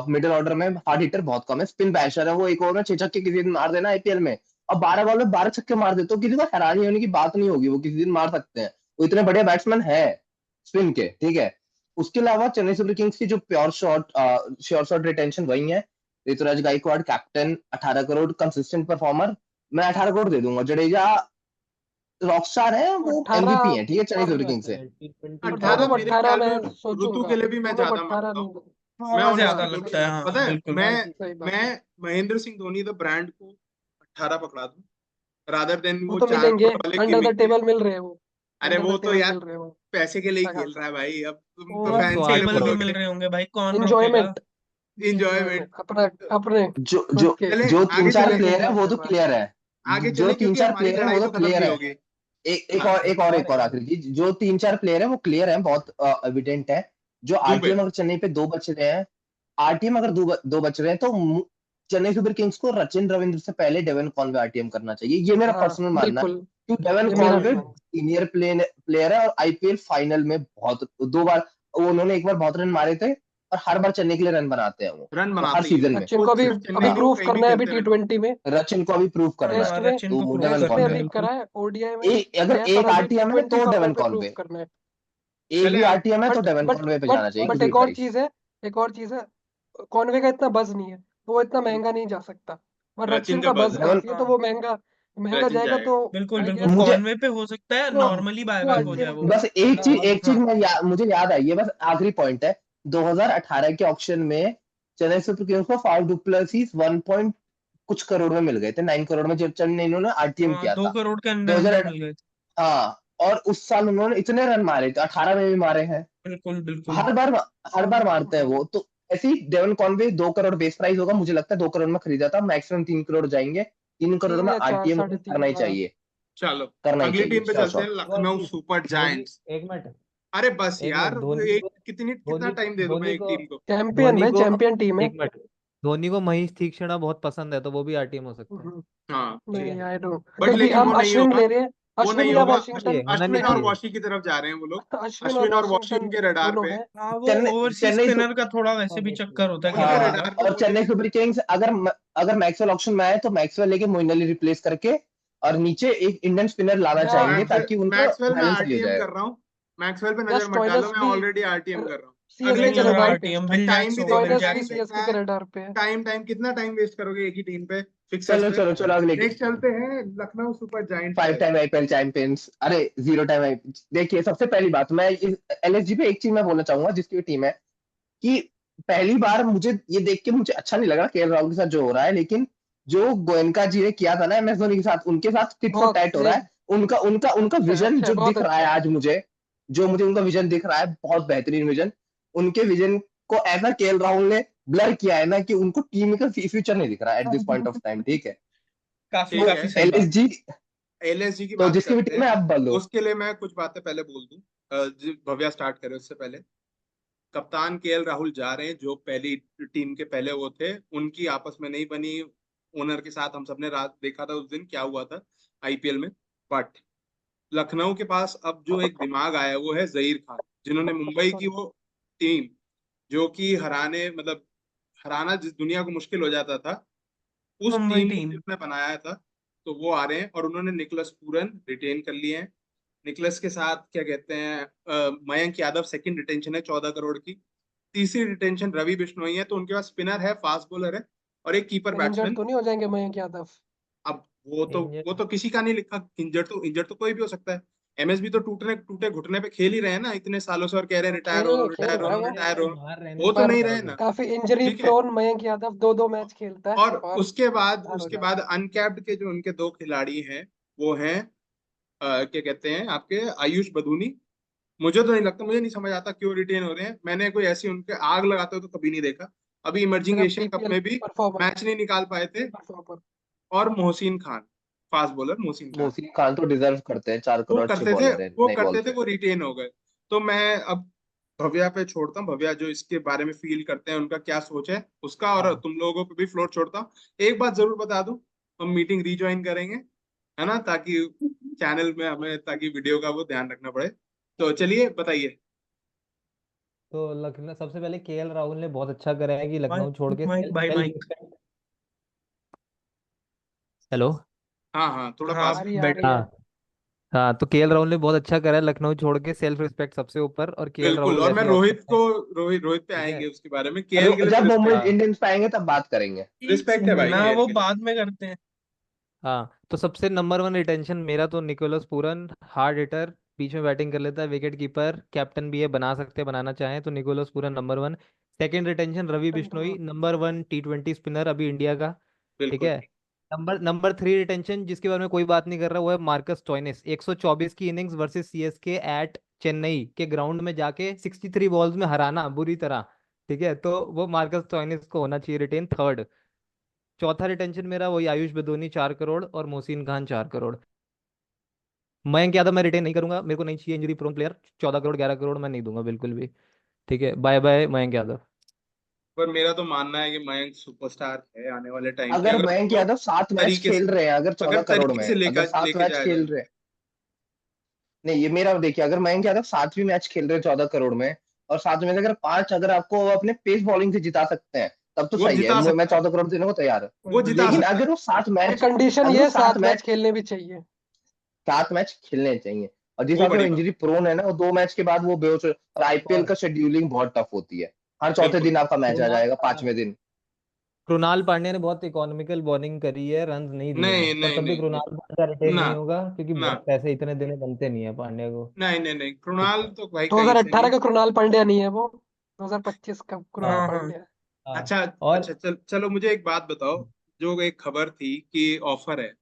मिडिल ऑर्डर में हार्ड हिटर बहुत कम है, स्पिन बैशर है, वो एक ओवर में 6 छक्के किसी दिन मार देना आईपीएल में, और 12 बॉल में 12 छक्के मार दे तो किसी को हैरानी होने की बात नहीं होगी, वो किसी दिन मार सकते हैं। वो इतने बढ़िया बैट्समैन है स्पिन के, ठीक है। उसके अलावा चेन्नई सुपर किंग्स की जो pure shot sure shot retention वही है। Ruturaj Gaikwad captain 18 crore consistent performer, मैं 18 करोड़ दे दूंगा। जडेजा रॉकस्टार है, वो 18 एमवीपी है, ठीक है, चेन्नई सही सुपर बात किंग्स से। है, T20 और बहुत अट्ठारह दोनों ज्यादा में मेरे 18 ख्याल मैं में ऋतु सोचूंगा, के लिए भी मैं दोनों में ज्यादा 18 मानता नहीं हूँ। दूंगा। मैं हाँ, ज्यादा ऑनेस्टली हाँ, बोलूँ, लगता है, हाँ पता है बिल्कुल। सही बात है। मैं महेंद्र सिंह धोनी द ब्रांड को 18 पकड़ा दूं रादर देन वो वो तो 4 मिलेंगे, करोड़ वाले अंडर द गिमिक के। टेबल मिल रहे हैं वो, अरे अंडर वो द तो टेबल यार मिल रहे हैं वो। पैसे के लिए ही अच्छा खेल खासा रहा है भाई, अब तुम तो वो फैंस के लिए 108 टेबल भी करोड़ मिल बोलोगे। रहे होंगे भाई, कौन रोकेगा। Enjoyment, enjoyment. अपना अपने जो खुद जो के चले जो तीन आगे चार चले, लिए प्लेयर है एंजॉय वो कर तो रहा है। क्लियर है। आगे जो चले तीन क्योंकि चार हमारी प्लेयर है लड़ाई वो तो तो खत्म क्लियर नहीं है। होगी। एक हाँ, और एक और एक और आखिरी चीज, जो तीन चार प्लेयर है वो क्लियर है, बहुत एविडेंट है। जो दुबे आरटीएम अगर चेन्नई पे दो बच रहे हैं, आरटीएम अगर दो बच रहे हैं तो चेन्नई सुपर किंग्स को रचिन रविंद्र से पहले डेवन कॉनवे आरटीएम करना चाहिए, ये मेरा हाँ पर्सनल मानना है। बिल्कुल, क्योंकि डेवन ये मेरा भी कॉनवे मानना सीनियर प्लेयर है और आईपीएल फाइनल में बहुत 2 बार, उन्होंने एक बार बहुत रन मारे थे, और हर बार चेन्नई के लिए रन बनाते हैं वो, रन हर बनाते ही सीजन है, में। सचिन वो को अभी सिर्फ चेन्नई अभी नहीं, वो प्रूफ कहीं भी करना है अभी खेलते रन। T20 में, रचिन को अभी प्रूव करना टेस्ट है, में रचिन को तो प्रूव डेवन टेस्ट करना में है, कॉनवे। अभी बिल्कुल। करा है, ओडीआई में अगर किया है, पर एक अभी आरटीएम है T20 तो फॉर्मेट डेवन में प्रूफ कॉनवे, करना है। एक भी चले आरटीएम है तो बट डेवन बट कॉनवे पे बट जाना चाहिए बट किसी भी एक और प्राइस। चीज है, एक और चीज है, कॉनवे का इतना बज नहीं है तो वो इतना महंगा नहीं जा सकता, पर रचिन रचिन का का बज बज है, डेवन काफी है तो हाँ वो महंगा महंगा रचिन जाएगा, जाएगा। तो बिल्कुल आई बिल्कुल, गेस मुझे कॉनवे पे हो सकता है, वो नॉर्मली वो बायबैक हो जाए आरटीएम वो। बस एक चीज हाँ, मुझे याद आई है, बस आखिरी पॉइंट है। 2018 के ऑक्शन में चेन्नई सुपर किंग्स को फाफ डुप्लेसिस 1 पॉइंट कुछ करोड़ में मिल गए थे, 9 करोड़ में, जब चेन्नई इन्होंने आरटीएम हाँ, किया 2 था करोड़ के अंदर अंदर 2000। मिल गए थे। हाँ, और उस साल उन्होंने इतने रन मारे थे, 18 में भी मारे हैं। बिल्कुल बिल्कुल। हर बार हर बार मारते हैं वो तो। ऐसे ही Devon Conway 2 crore base price होगा, मुझे लगता है 2 करोड़ में खरीदा था, मैक्सिमम 3 करोड़ जाएंगे। 3 करोड़ तीन में या चार आरटीएम साढ़े करना तीन, ही हाँ। चाहिए, चलो करना ही अगली चाहिए, टीम पे श्योर चलते हैं, shot. Lucknow super Dhoni, giants. एक मिनट, अरे बस एक यार, मिनट। धोनी एक को कितना धोनी टाइम दे दूं मैं धोनी एक को टीम को। चैंपियन धोनी भाई, को चैंपियन टीम है। एक मिनट, धोनी को महेश तीक्षणा बहुत पसंद है तो वो भी आरटीएम हो सकते हैं। हम्म, हाँ, ठीक नहीं है, आई डोंट, बट क्योंकि लेकिन हम वो नहीं अश्विन होगा, ले रहे हैं, वो अश्विन नहीं या होगा। चाहिए, वाशिंगटन, होना नहीं अश्विन और चाहिए। वॉशी की तरफ जा रहे हैं वो लोग। अश्विन और अश्विन और वॉशी वाशिंगटन उनके रडार दोनों पे है। है। हाँ, वो चेन्नई ओवरसीज चेन्नई स्पिनर का थोड़ा वैसे भी चक्कर होता है कि उनके हाँ, चलेगा। रडार पे और वो चेन्नई लेकिन सुपर किंग्स अगर मैक्सवेल ऑक्शन में आए तो मैक्सवेल लेके मोइन अली रिप्लेस करके, और नीचे एक इंडियन स्पिनर लाना या चाहेंगे ताकि उनका मैक्सवेल में बैलेंस सही हो आरटीएम जाए। कर रहा हूँ। मैक्सवेल पे या नजर मत डालो, स्टॉइनस मैं भी ऑलरेडी आरटीएम कर रहा हूँ। सीएसके अगली मिल के टीम जाएगा पे रडार पे, आरटीएम, विल टाइम जैक्स भी होगा, देखना, विल स्टॉइनस भी टाइम जैक्स होगा। सीएसके देखना के है। रडार पे है। टाइम कितना टाइम वेस्ट करोगे एक ही टीम पे फिक्सर्स चलो पे। चलो चलो अगले नेक्स्ट चलते हैं लखनऊ सुपर जायंट्स 5 पे। टाइम आईपीएल चैंपियंस, अरे 0 टाइम। देखिए सबसे पहली बात, मैं एलएसजी पे एक चीज मैं बोलना चाहूंगा जिसकी टीम है, कि पहली बार मुझे ये देख के मुझे अच्छा नहीं लगा केएल राहुल के साथ जो हो रहा है, लेकिन जो गोयनका जी ने किया था ना एमएस धोनी के साथ, उनके साथ टिट फॉर बहुत टैट हो रहा नहीं, है। उनका उनका उनका विजन अच्छा है, जो बहुत दिख रहा अच्छा है है। आज मुझे, जो मुझे उनका विजन दिख रहा है, बहुत बेहतरीन विजन। उनके विजन को ऐसा केएल राहुल ने ब्लर किया है ना कि उनको टीम का फ्यूचर नहीं दिख रहा eight this point of time, ठीक है। काफी तो ठीक है, काफी सही बात। एलएसजी, LSG की तो बात जिसकी भी करते टीम हैं। है आप बोलो। उसके लिए मैं कुछ बातें पहले बोल दूं, भव्या स्टार्ट करे उससे पहले। कप्तान केएल राहुल जा रहे हैं, जो पहली टीम के पहले वो थे, उनकी आपस में नहीं बनी ओनर के साथ। हम सबने रात देखा था उस दिन क्या हुआ था आईपीएल में। बट लखनऊ के पास अब जो एक दिमाग आया वो है जहीर खान, जिन्होंने मुंबई की वो टीम जो कि हराना जिस दुनिया को मुश्किल हो जाता था, उस मुंबई टीम को टीम। जिसने बनाया था। तो वो आ रहे हैं और उन्होंने निकलस पूरन रिटेन कर लिए हैं। निकलस के साथ क्या कहते हैं, मयंक यादव सेकंड रिटेंशन है 14 करोड़ की। तीसरी रिटेंशन रवि बिश्नोई है, तो उनके पास स्पिनर है, फास्ट बॉलर है, और एक कीपर इंजर्ड बैट्समैन। तो नहीं हो जाएंगे मयंक यादव? अब वो तो इंजन किसी का नहीं लिखा, इंजर्ड तो कोई भी हो सकता है। एमएसबी तो टूटे घुटने पे खेल ही रहे हैं ना इतने सालों से, और कह रहे हैं रिटायर हो खेल रिटायर रहा है हो वो, रिटायर हो, बाहर रहने वो से तो पर नहीं क्या रहे होगा? ना। काफी इंजरी ठीक है, प्रोन मयंक यादव 2-2 मैच खेलता है और और उसके बाहर हो बाद जाता है। अनकैप्ड के जो उनके दो खिलाड़ी हैं वो हैं क्या कहते हैं आपके, आयुष बदूनी। मुझे तो नहीं लगता, मुझे नहीं समझ आता क्यों रिटेन हो रहे हैं, मैंने कोई ऐसी उनके आग लगाते हो तो कभी नहीं देखा। अभी इमर्जिंग सिर्फ एशियन कप बीपीएल में भी परफॉर्मर, मैच नहीं निकाल पाए थे। परफॉर्मर। और मोहसिन खान, फास्ट बॉलर मोहसिन खान, मोहसिन खान तो डिजर्व करते हैं, 4 वो करोड़ अच्छे करते थे बॉलर है वो नई बॉल करते थे पे। वो रिटेन हो गए। तो मैं अब भव्या पे छोड़ता हूँ, भव्या जो इसके बारे में फील करते हैं उनका क्या सोच है उसका, और हाँ तुम लोगों पे भी फ्लोर छोड़ता हूँ। एक बात जरूर बता दूं, हम मीटिंग रीज्वाइन करेंगे, है ना, ताकि चैनल में हमें, ताकि वीडियो का वो ध्यान रखना पड़े। तो चलिए बताइए। तो लखनऊ सबसे पहले केएल राहुल ने बहुत अच्छा करा है कि लखनऊ छोड़ माइक के माइक भाई माइक। हेलो। हाँ हाँ, थोड़ा हाँ पास। आ रही बेटर। है। हाँ हाँ, तो केएल राहुल ने बहुत अच्छा करा है लखनऊ छोड़ के, सेल्फ रिस्पेक्ट सबसे ऊपर, और केएल बिल्कुल, राहुल और मैं वैसे रोहित ऑप्शन को, है। रोहित पे ठीक है। आएंगे उसके बारे में, केएल के लिए तो जब मुंबई रिस्पेक्ट, हाँ इंडियंस पे आएंगे तब बात करेंगे। रिस्पेक्ट है भाई ना केएल वो के लिए। बाद में करते हैं। हाँ, तो सबसे नंबर वन रिटेंशन मेरा तो निकोलस पूरन, हार्ड हिटर, बीच में बैटिंग कर लेता है, विकेट कीपर, कैप्टन भी है, बना सकते हैं बनाना चाहें तो Nicholas Pooran number one. Second retention Ravi Bishnoi, number one T20 spinner अभी इंडिया का। ठीक बिल्कुल। है। नंबर थ्री रिटेंशन जिसके बारे में कोई बात नहीं कर रहा वो है मार्कस स्टोइनिस, 124 की innings versus CSK at Chennai के ग्राउंड में जाके 63 बॉल्स में हराना बुरी तरह। ठीक है, तो वो मार्कस स्टोइनिस को होना चाहिए रिटेन थर्ड। चौथा रिटेंशन मेरा वही आयुष बदोनी 4 करोड़, और मोहसिन खान 4 करोड़। मयंक यादव मैं रिटेन नहीं करूंगा, मेरे को नहीं चाहिए injury prone player, 14 crore 11 crore मैं नहीं दूंगा बिल्कुल भी। ठीक है, बाय बाय मयंक यादव। पर मेरा तो मानना है कि मयंक सुपरस्टार है आने वाले टाइम पे, अगर अगर मयंक उसको यादव 7 मैच तरीके खेल से, रहे हैं, अगर अगर 14 करोड़ तरीके में से अगर लेकर सात लेके मैच जाया खेल जाए। रहे हैं, नहीं ये मेरा देखिए, अगर मयंक यादव 7वीं मैच खेल रहे हैं 14 करोड़ में, और 7 में से अगर 5 अगर आपको अपने पेस बॉलिंग से जिता सकते हैं, तब तो वो सही है, जिता मैं सकता है, 14 करोड़ देने को तैयार हूँ। वो जिता लेकिन सकता है। अगर वो सात ये मैच कंडीशन अगर वो ये सात 7 मैच मैच खेलने भी चाहिए। 7 मैच खेलने चाहिए, और जिस वो हिसाब से वो बड़ी बात। इंजरी प्रोन है ना, वो 2 मैच के बाद वो बेहोश और आईपीएल और का शेड्यूलिंग बहुत टफ होती है, हर चौथे बिल्कुल। दिन आपका मैच आ कृणाल जाएगा, पांड्या 5वें दिन। कृणाल पांड्या ने बहुत इकोनॉमिकल बॉलिंग करी है, रन नहीं दिए नहीं हैं, पर नहीं तब भी नहीं नहीं, कृणाल पांड्या रिटेन ना नहीं होगा क्योंकि ना, बहुत पैसे इतने देने बनते नहीं है पांड्या को। नहीं नहीं नहीं, ठीक कृणाल है। तो भाई कहीं से नहीं 2018 है। का कृणाल पांड्या नहीं है वो, 2025 का कृणाल हाँ हाँ हाँ। पांड्या है। हाँ। अच्छा और अच्छा, चलो मुझे एक बात बताओ, जो एक खबर थी कि ऑफर है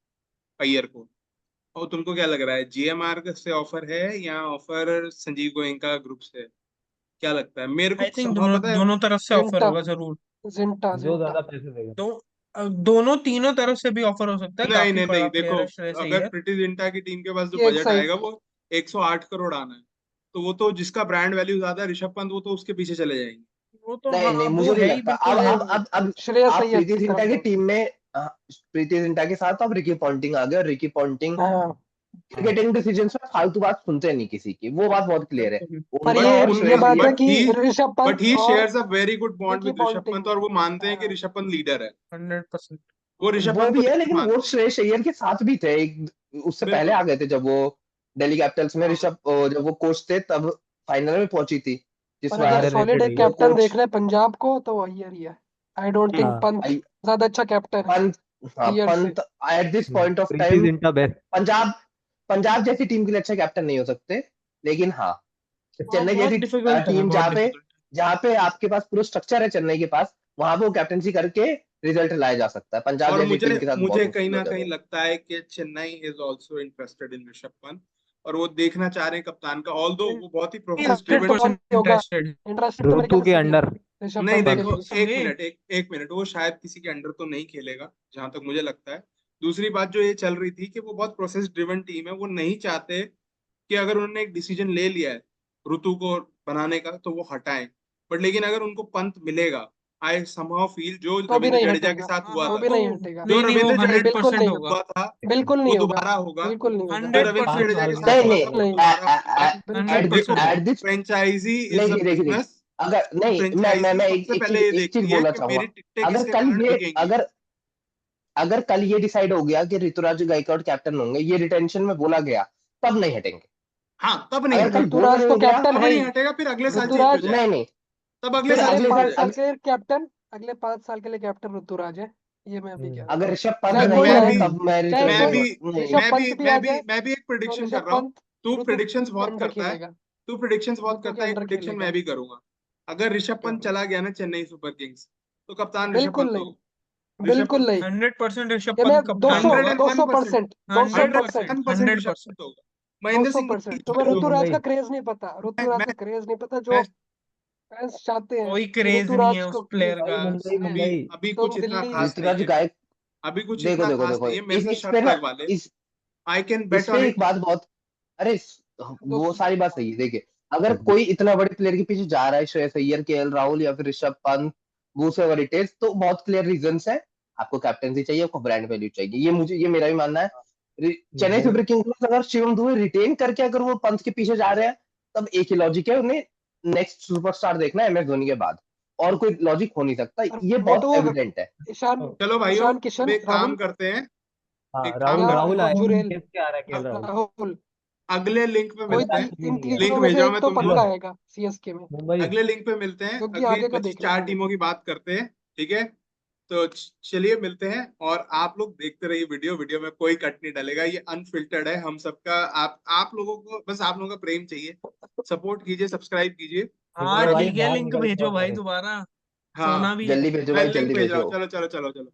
अय्यर को, और तुमको क्या लग रहा है, जीएमआर से ऑफर है या ऑफर संजीव गोयनका ग्रुप से, क्या लगता है मेरे को आई थिंक संभव दोनों पता है। दोनों तरफ से ऑफर जिंटा, होगा जरूर। जिंटा जो जिंटा। ज्यादा पैसे देगा। दो दोनों तीनों तरफ से भी ऑफर हो सकता है, नहीं काफी नहीं बड़ा नहीं, देखो, प्लेयर है श्रेयस अगर अय्यर। प्रीति जिंटा की टीम के पास जो ये एक बजट सही। आएगा वो 108 करोड़ आना है, तो वो तो जिसका ब्रांड वैल्यू ज्यादा है, ऋषभ पंत, वो तो उसके पीछे चले जाएंगे। वो तो नहीं नहीं, हाँ, वो मुझे नहीं है ही, लगता। बिल्कुल है ही वो। अब श्रेयस आप अय्यर प्रीति की तरफ जिंटा की जाओ। टीम में प्रीति जिंटा के साथ अब रिकी पॉन्टिंग आ गया, और रिकी पॉन्टिंग हाँ, हाँ क्रिकेटिंग डिसीजंस में फालतू बात सुनते नहीं किसी की, वो बात बहुत क्लियर है। बिल्कुल। पर उनका बट ये और ये उनका श्रेयस बात है अय्यर, कि ऋषभ बट पंत ही और shares a very good bond Ricky with Rishabh Ponting. Pant, और वो मानते हैं कि हाँ, ऋषभ पंत लीडर है, 100%। वो ऋषभ वो पंत को भी है, लीडर लेकिन वो मानते हैं। श्रेयस अय्यर के साथ भी थे उससे पहले बिल्कुल। आ गए थे, जब वो दिल्ली कैपिटल्स में जब वो कोच थे तब फाइनल में पहुंची थी, जिस पर अगर बार अंडररेटेड सॉलिड है एक ये। वो कैप्टन कोच देख रहे हैं पंजाब को तो अय्यर ही है। आई डोंट थिंक हाँ, पंत ज्यादा अच्छा कैप्टन है पंत, हाँ अय्यर से। Pant eight this point of Preeti time Zinta best. Punjab Punjab जैसी टीम के लिए अच्छा कैप्टन नहीं हो सकते, लेकिन हाँ हाँ, चेन्नई बहुत जैसी डिफिकल्ट है, टीम बहुत जहाँ पे डिफिकल्ट। आपके पास पूरा स्ट्रक्चर है चेन्नई के पास, वहां पे वो कैप्टनसी करके रिजल्ट लाया जा सकता है, पंजाब और जैसी मुझे टीम के साथ बहुत मुझे कहीं मुश्किल हो ना कहीं जाता है। लगता है कि Chennai is also interested in Rishabh Pant, और वो देखना चाह रहे हैं कप्तान का, ऑल्दो वो बहुत ही प्रोसेस इंटरेस्टेड तो ड्रिवन। कौन 100% नहीं होगा, इंटरेस्टेड। इंटरेस्टेड तो मेरे ख्याल ऋतु से के सभी अंडर। होंगे ऋषभ नहीं पंत के देखो, लिए। एक सभी। मिनट, एक मिनट, वो शायद किसी के अंडर तो नहीं खेलेगा जहां तक मुझे लगता है। दूसरी बात जो ये चल रही थी कि वो बहुत प्रोसेस ड्रिवन टीम है, वो नहीं चाहते कि अगर उन्होंने एक डिसीजन ले लिया है ऋतु को बनाने का तो वो हटाएं। बट लेकिन अगर उनको पंत मिलेगा, आई समहाउ फील, जो तो भी रविंद्र नहीं जडेजा के हटेगा, साथ हाँ हुआ हाँ, तो था, भी वो नहीं हटेगा। जो नहीं नहीं, वो रविंद्र नहीं, जडेजा के बिल्कुल साथ हंड्रेड नहीं जो होगा, होगा। हुआ था बिल्कुल वो नहीं होगा, दोबारा होगा। बिल्कुल नहीं होगा, जो हंड्रेड रविंद्र परसेंट जडेजा होगा के वो। साथ नहीं हुआ नहीं, था वो 100%। दोबारा होगा। बिल्कुल एट नहीं दिस देखो, होगा। At this franchise is a नहीं देखिए देखिए, बिजनेस, अगर और नहीं, मैं फ्रेंचाइजी एक सबसे एक पहले चीज ये एक चीज देखती है बोलना कि चाहूंगा। मेरी टिकटें अगर किसके कल कारण ये बिकेंगी। अगर अगर कल ये डिसाइड हो गया कि ऋतुराज गायकवाड़ कैप्टन होंगे, ये रिटेंशन में बोला गया, तब नहीं हटेंगे। हाँ, तब नहीं अगर कल हटेगा, बोल ऋतुराज तो गया, कैप्टन तब है नहीं ही। हटेगा, फिर अगले साल चेंज हो ऋतुराज जाएगा, नहीं नहीं, तब अगले फिर साल अगले अगले चेंज हो साल 5 साल जाएगा। के लिए कैप्टन, अगले 5 साल के लिए कैप्टन ऋतुराज है, ये मैं अभी कह रहा हूँ। अगर ऋषभ पंत चाहे मैं नहीं कोई मैं है आए, भी तब मैं चाहे मैं कोई भी नहीं। ऋषभ मैं भी पंत भी मैं आ भी जाए मैं भी एक तो प्रिडिक्शन कर ऋषभ रहा हूँ। पंत तू ऋतु प्रिडिक्शंस बहुत अंडर करता है, खेलेगा, तू प्रिडिक्शंस बहुत ऋतु के करता है, एक अंडर प्रिडिक्शन खेलेगा। मैं भी करूंगा। अगर ऋषभ पंत क्या? चला गया ना चेन्नई सुपर किंग्स, तो कप्तान ऋषभ बिल्कुल पंत नहीं, होगा। ऋषभ बिल्कुल पंत नहीं। 100% ऋषभ ये मैं पंत कप्तान 200 होगा। 200%, 200%, 100% ऋषभ 100%। पंत होगा। महेंद्र सिंह 200%। धोनी तुम्हें होगा। ऋतुराज मुंबई का क्रेज नहीं पता, ऋतुराज मैं का क्रेज नहीं पता, जो मैं फैंस चाहते हैं कोई कि क्रेज नहीं है ऋतुराज उस को प्लेयर भाई, का। मुंबई अभी मुंबई अभी तुम कुछ इतना दिल्ली खास नहीं ऋतुराज है, गायक, अभी कुछ देखो इतना देखो खास देखो, नहीं है, मेरे से इस पे शर्त ना, लगवा ले, इस आई कैन इस बेट ऑन पे एक इट। बात बहुत, अरे दो वो सारी बात सही है। देखिए, अगर कोई इतना बड़े प्लेयर के पीछे जा रहा है, श्रेयस अय्यर, केएल राहुल या फिर Rishabh Pant, whosoever it is, तो बहुत क्लियर रीजंस है। आपको कैप्टेंसी चाहिए, आपको ब्रांड वैल्यू चाहिए, ये मेरा भी मानना है। चेन्नई भाई सुपर किंग्स अगर शिवम दुबे रिटेन करके अगर वो पंत के पीछे जा रहे हैं, तब एक ही लॉजिक है, उन्हें नेक्स्ट सुपरस्टार देखना है MS धोनी के बाद, और कोई लॉजिक हो नहीं सकता, ये वो बहुत तो एविडेंट है। ईशान चलो भाइयों, ईशान अब किशन, एक काम राहुल करते हैं, हाँ, एक काम राहुल या करते राहुल हैं, आया जुरेल, टेस्ट पे आ रहा है केएल राहुल। राहुल, अगले लिंक पे कोई मिलते हैं। भी इन नहीं है। लिंक तीनों में से भेजा एक मैं तो तुम पक्का लोग, आएगा सीएसके में, मुंबई अगले लिंक पे मिलते हैं, क्योंकि अगली आगे का बची देखना 4 है टीमों की बात करते हैं, ठीक है। तो चलिए मिलते हैं, और आप लोग देखते रहिए वीडियो, वीडियो में कोई कट नहीं डलेगा, ये अनफिल्टर्ड है हम सबका। आप लोगों को बस, आप लोगों का प्रेम चाहिए, सपोर्ट कीजिए, सब्सक्राइब कीजिए। हाँ और भाई ठीक है, बाहर लिंक निकल के भेजो आओ भाई सारे। दोबारा। हाँ, सोना भी है। जल्दी भेजो मैं भाई, लिंक जल्दी भेज रहा हूँ, भेजो। चलो चलो चलो चलो।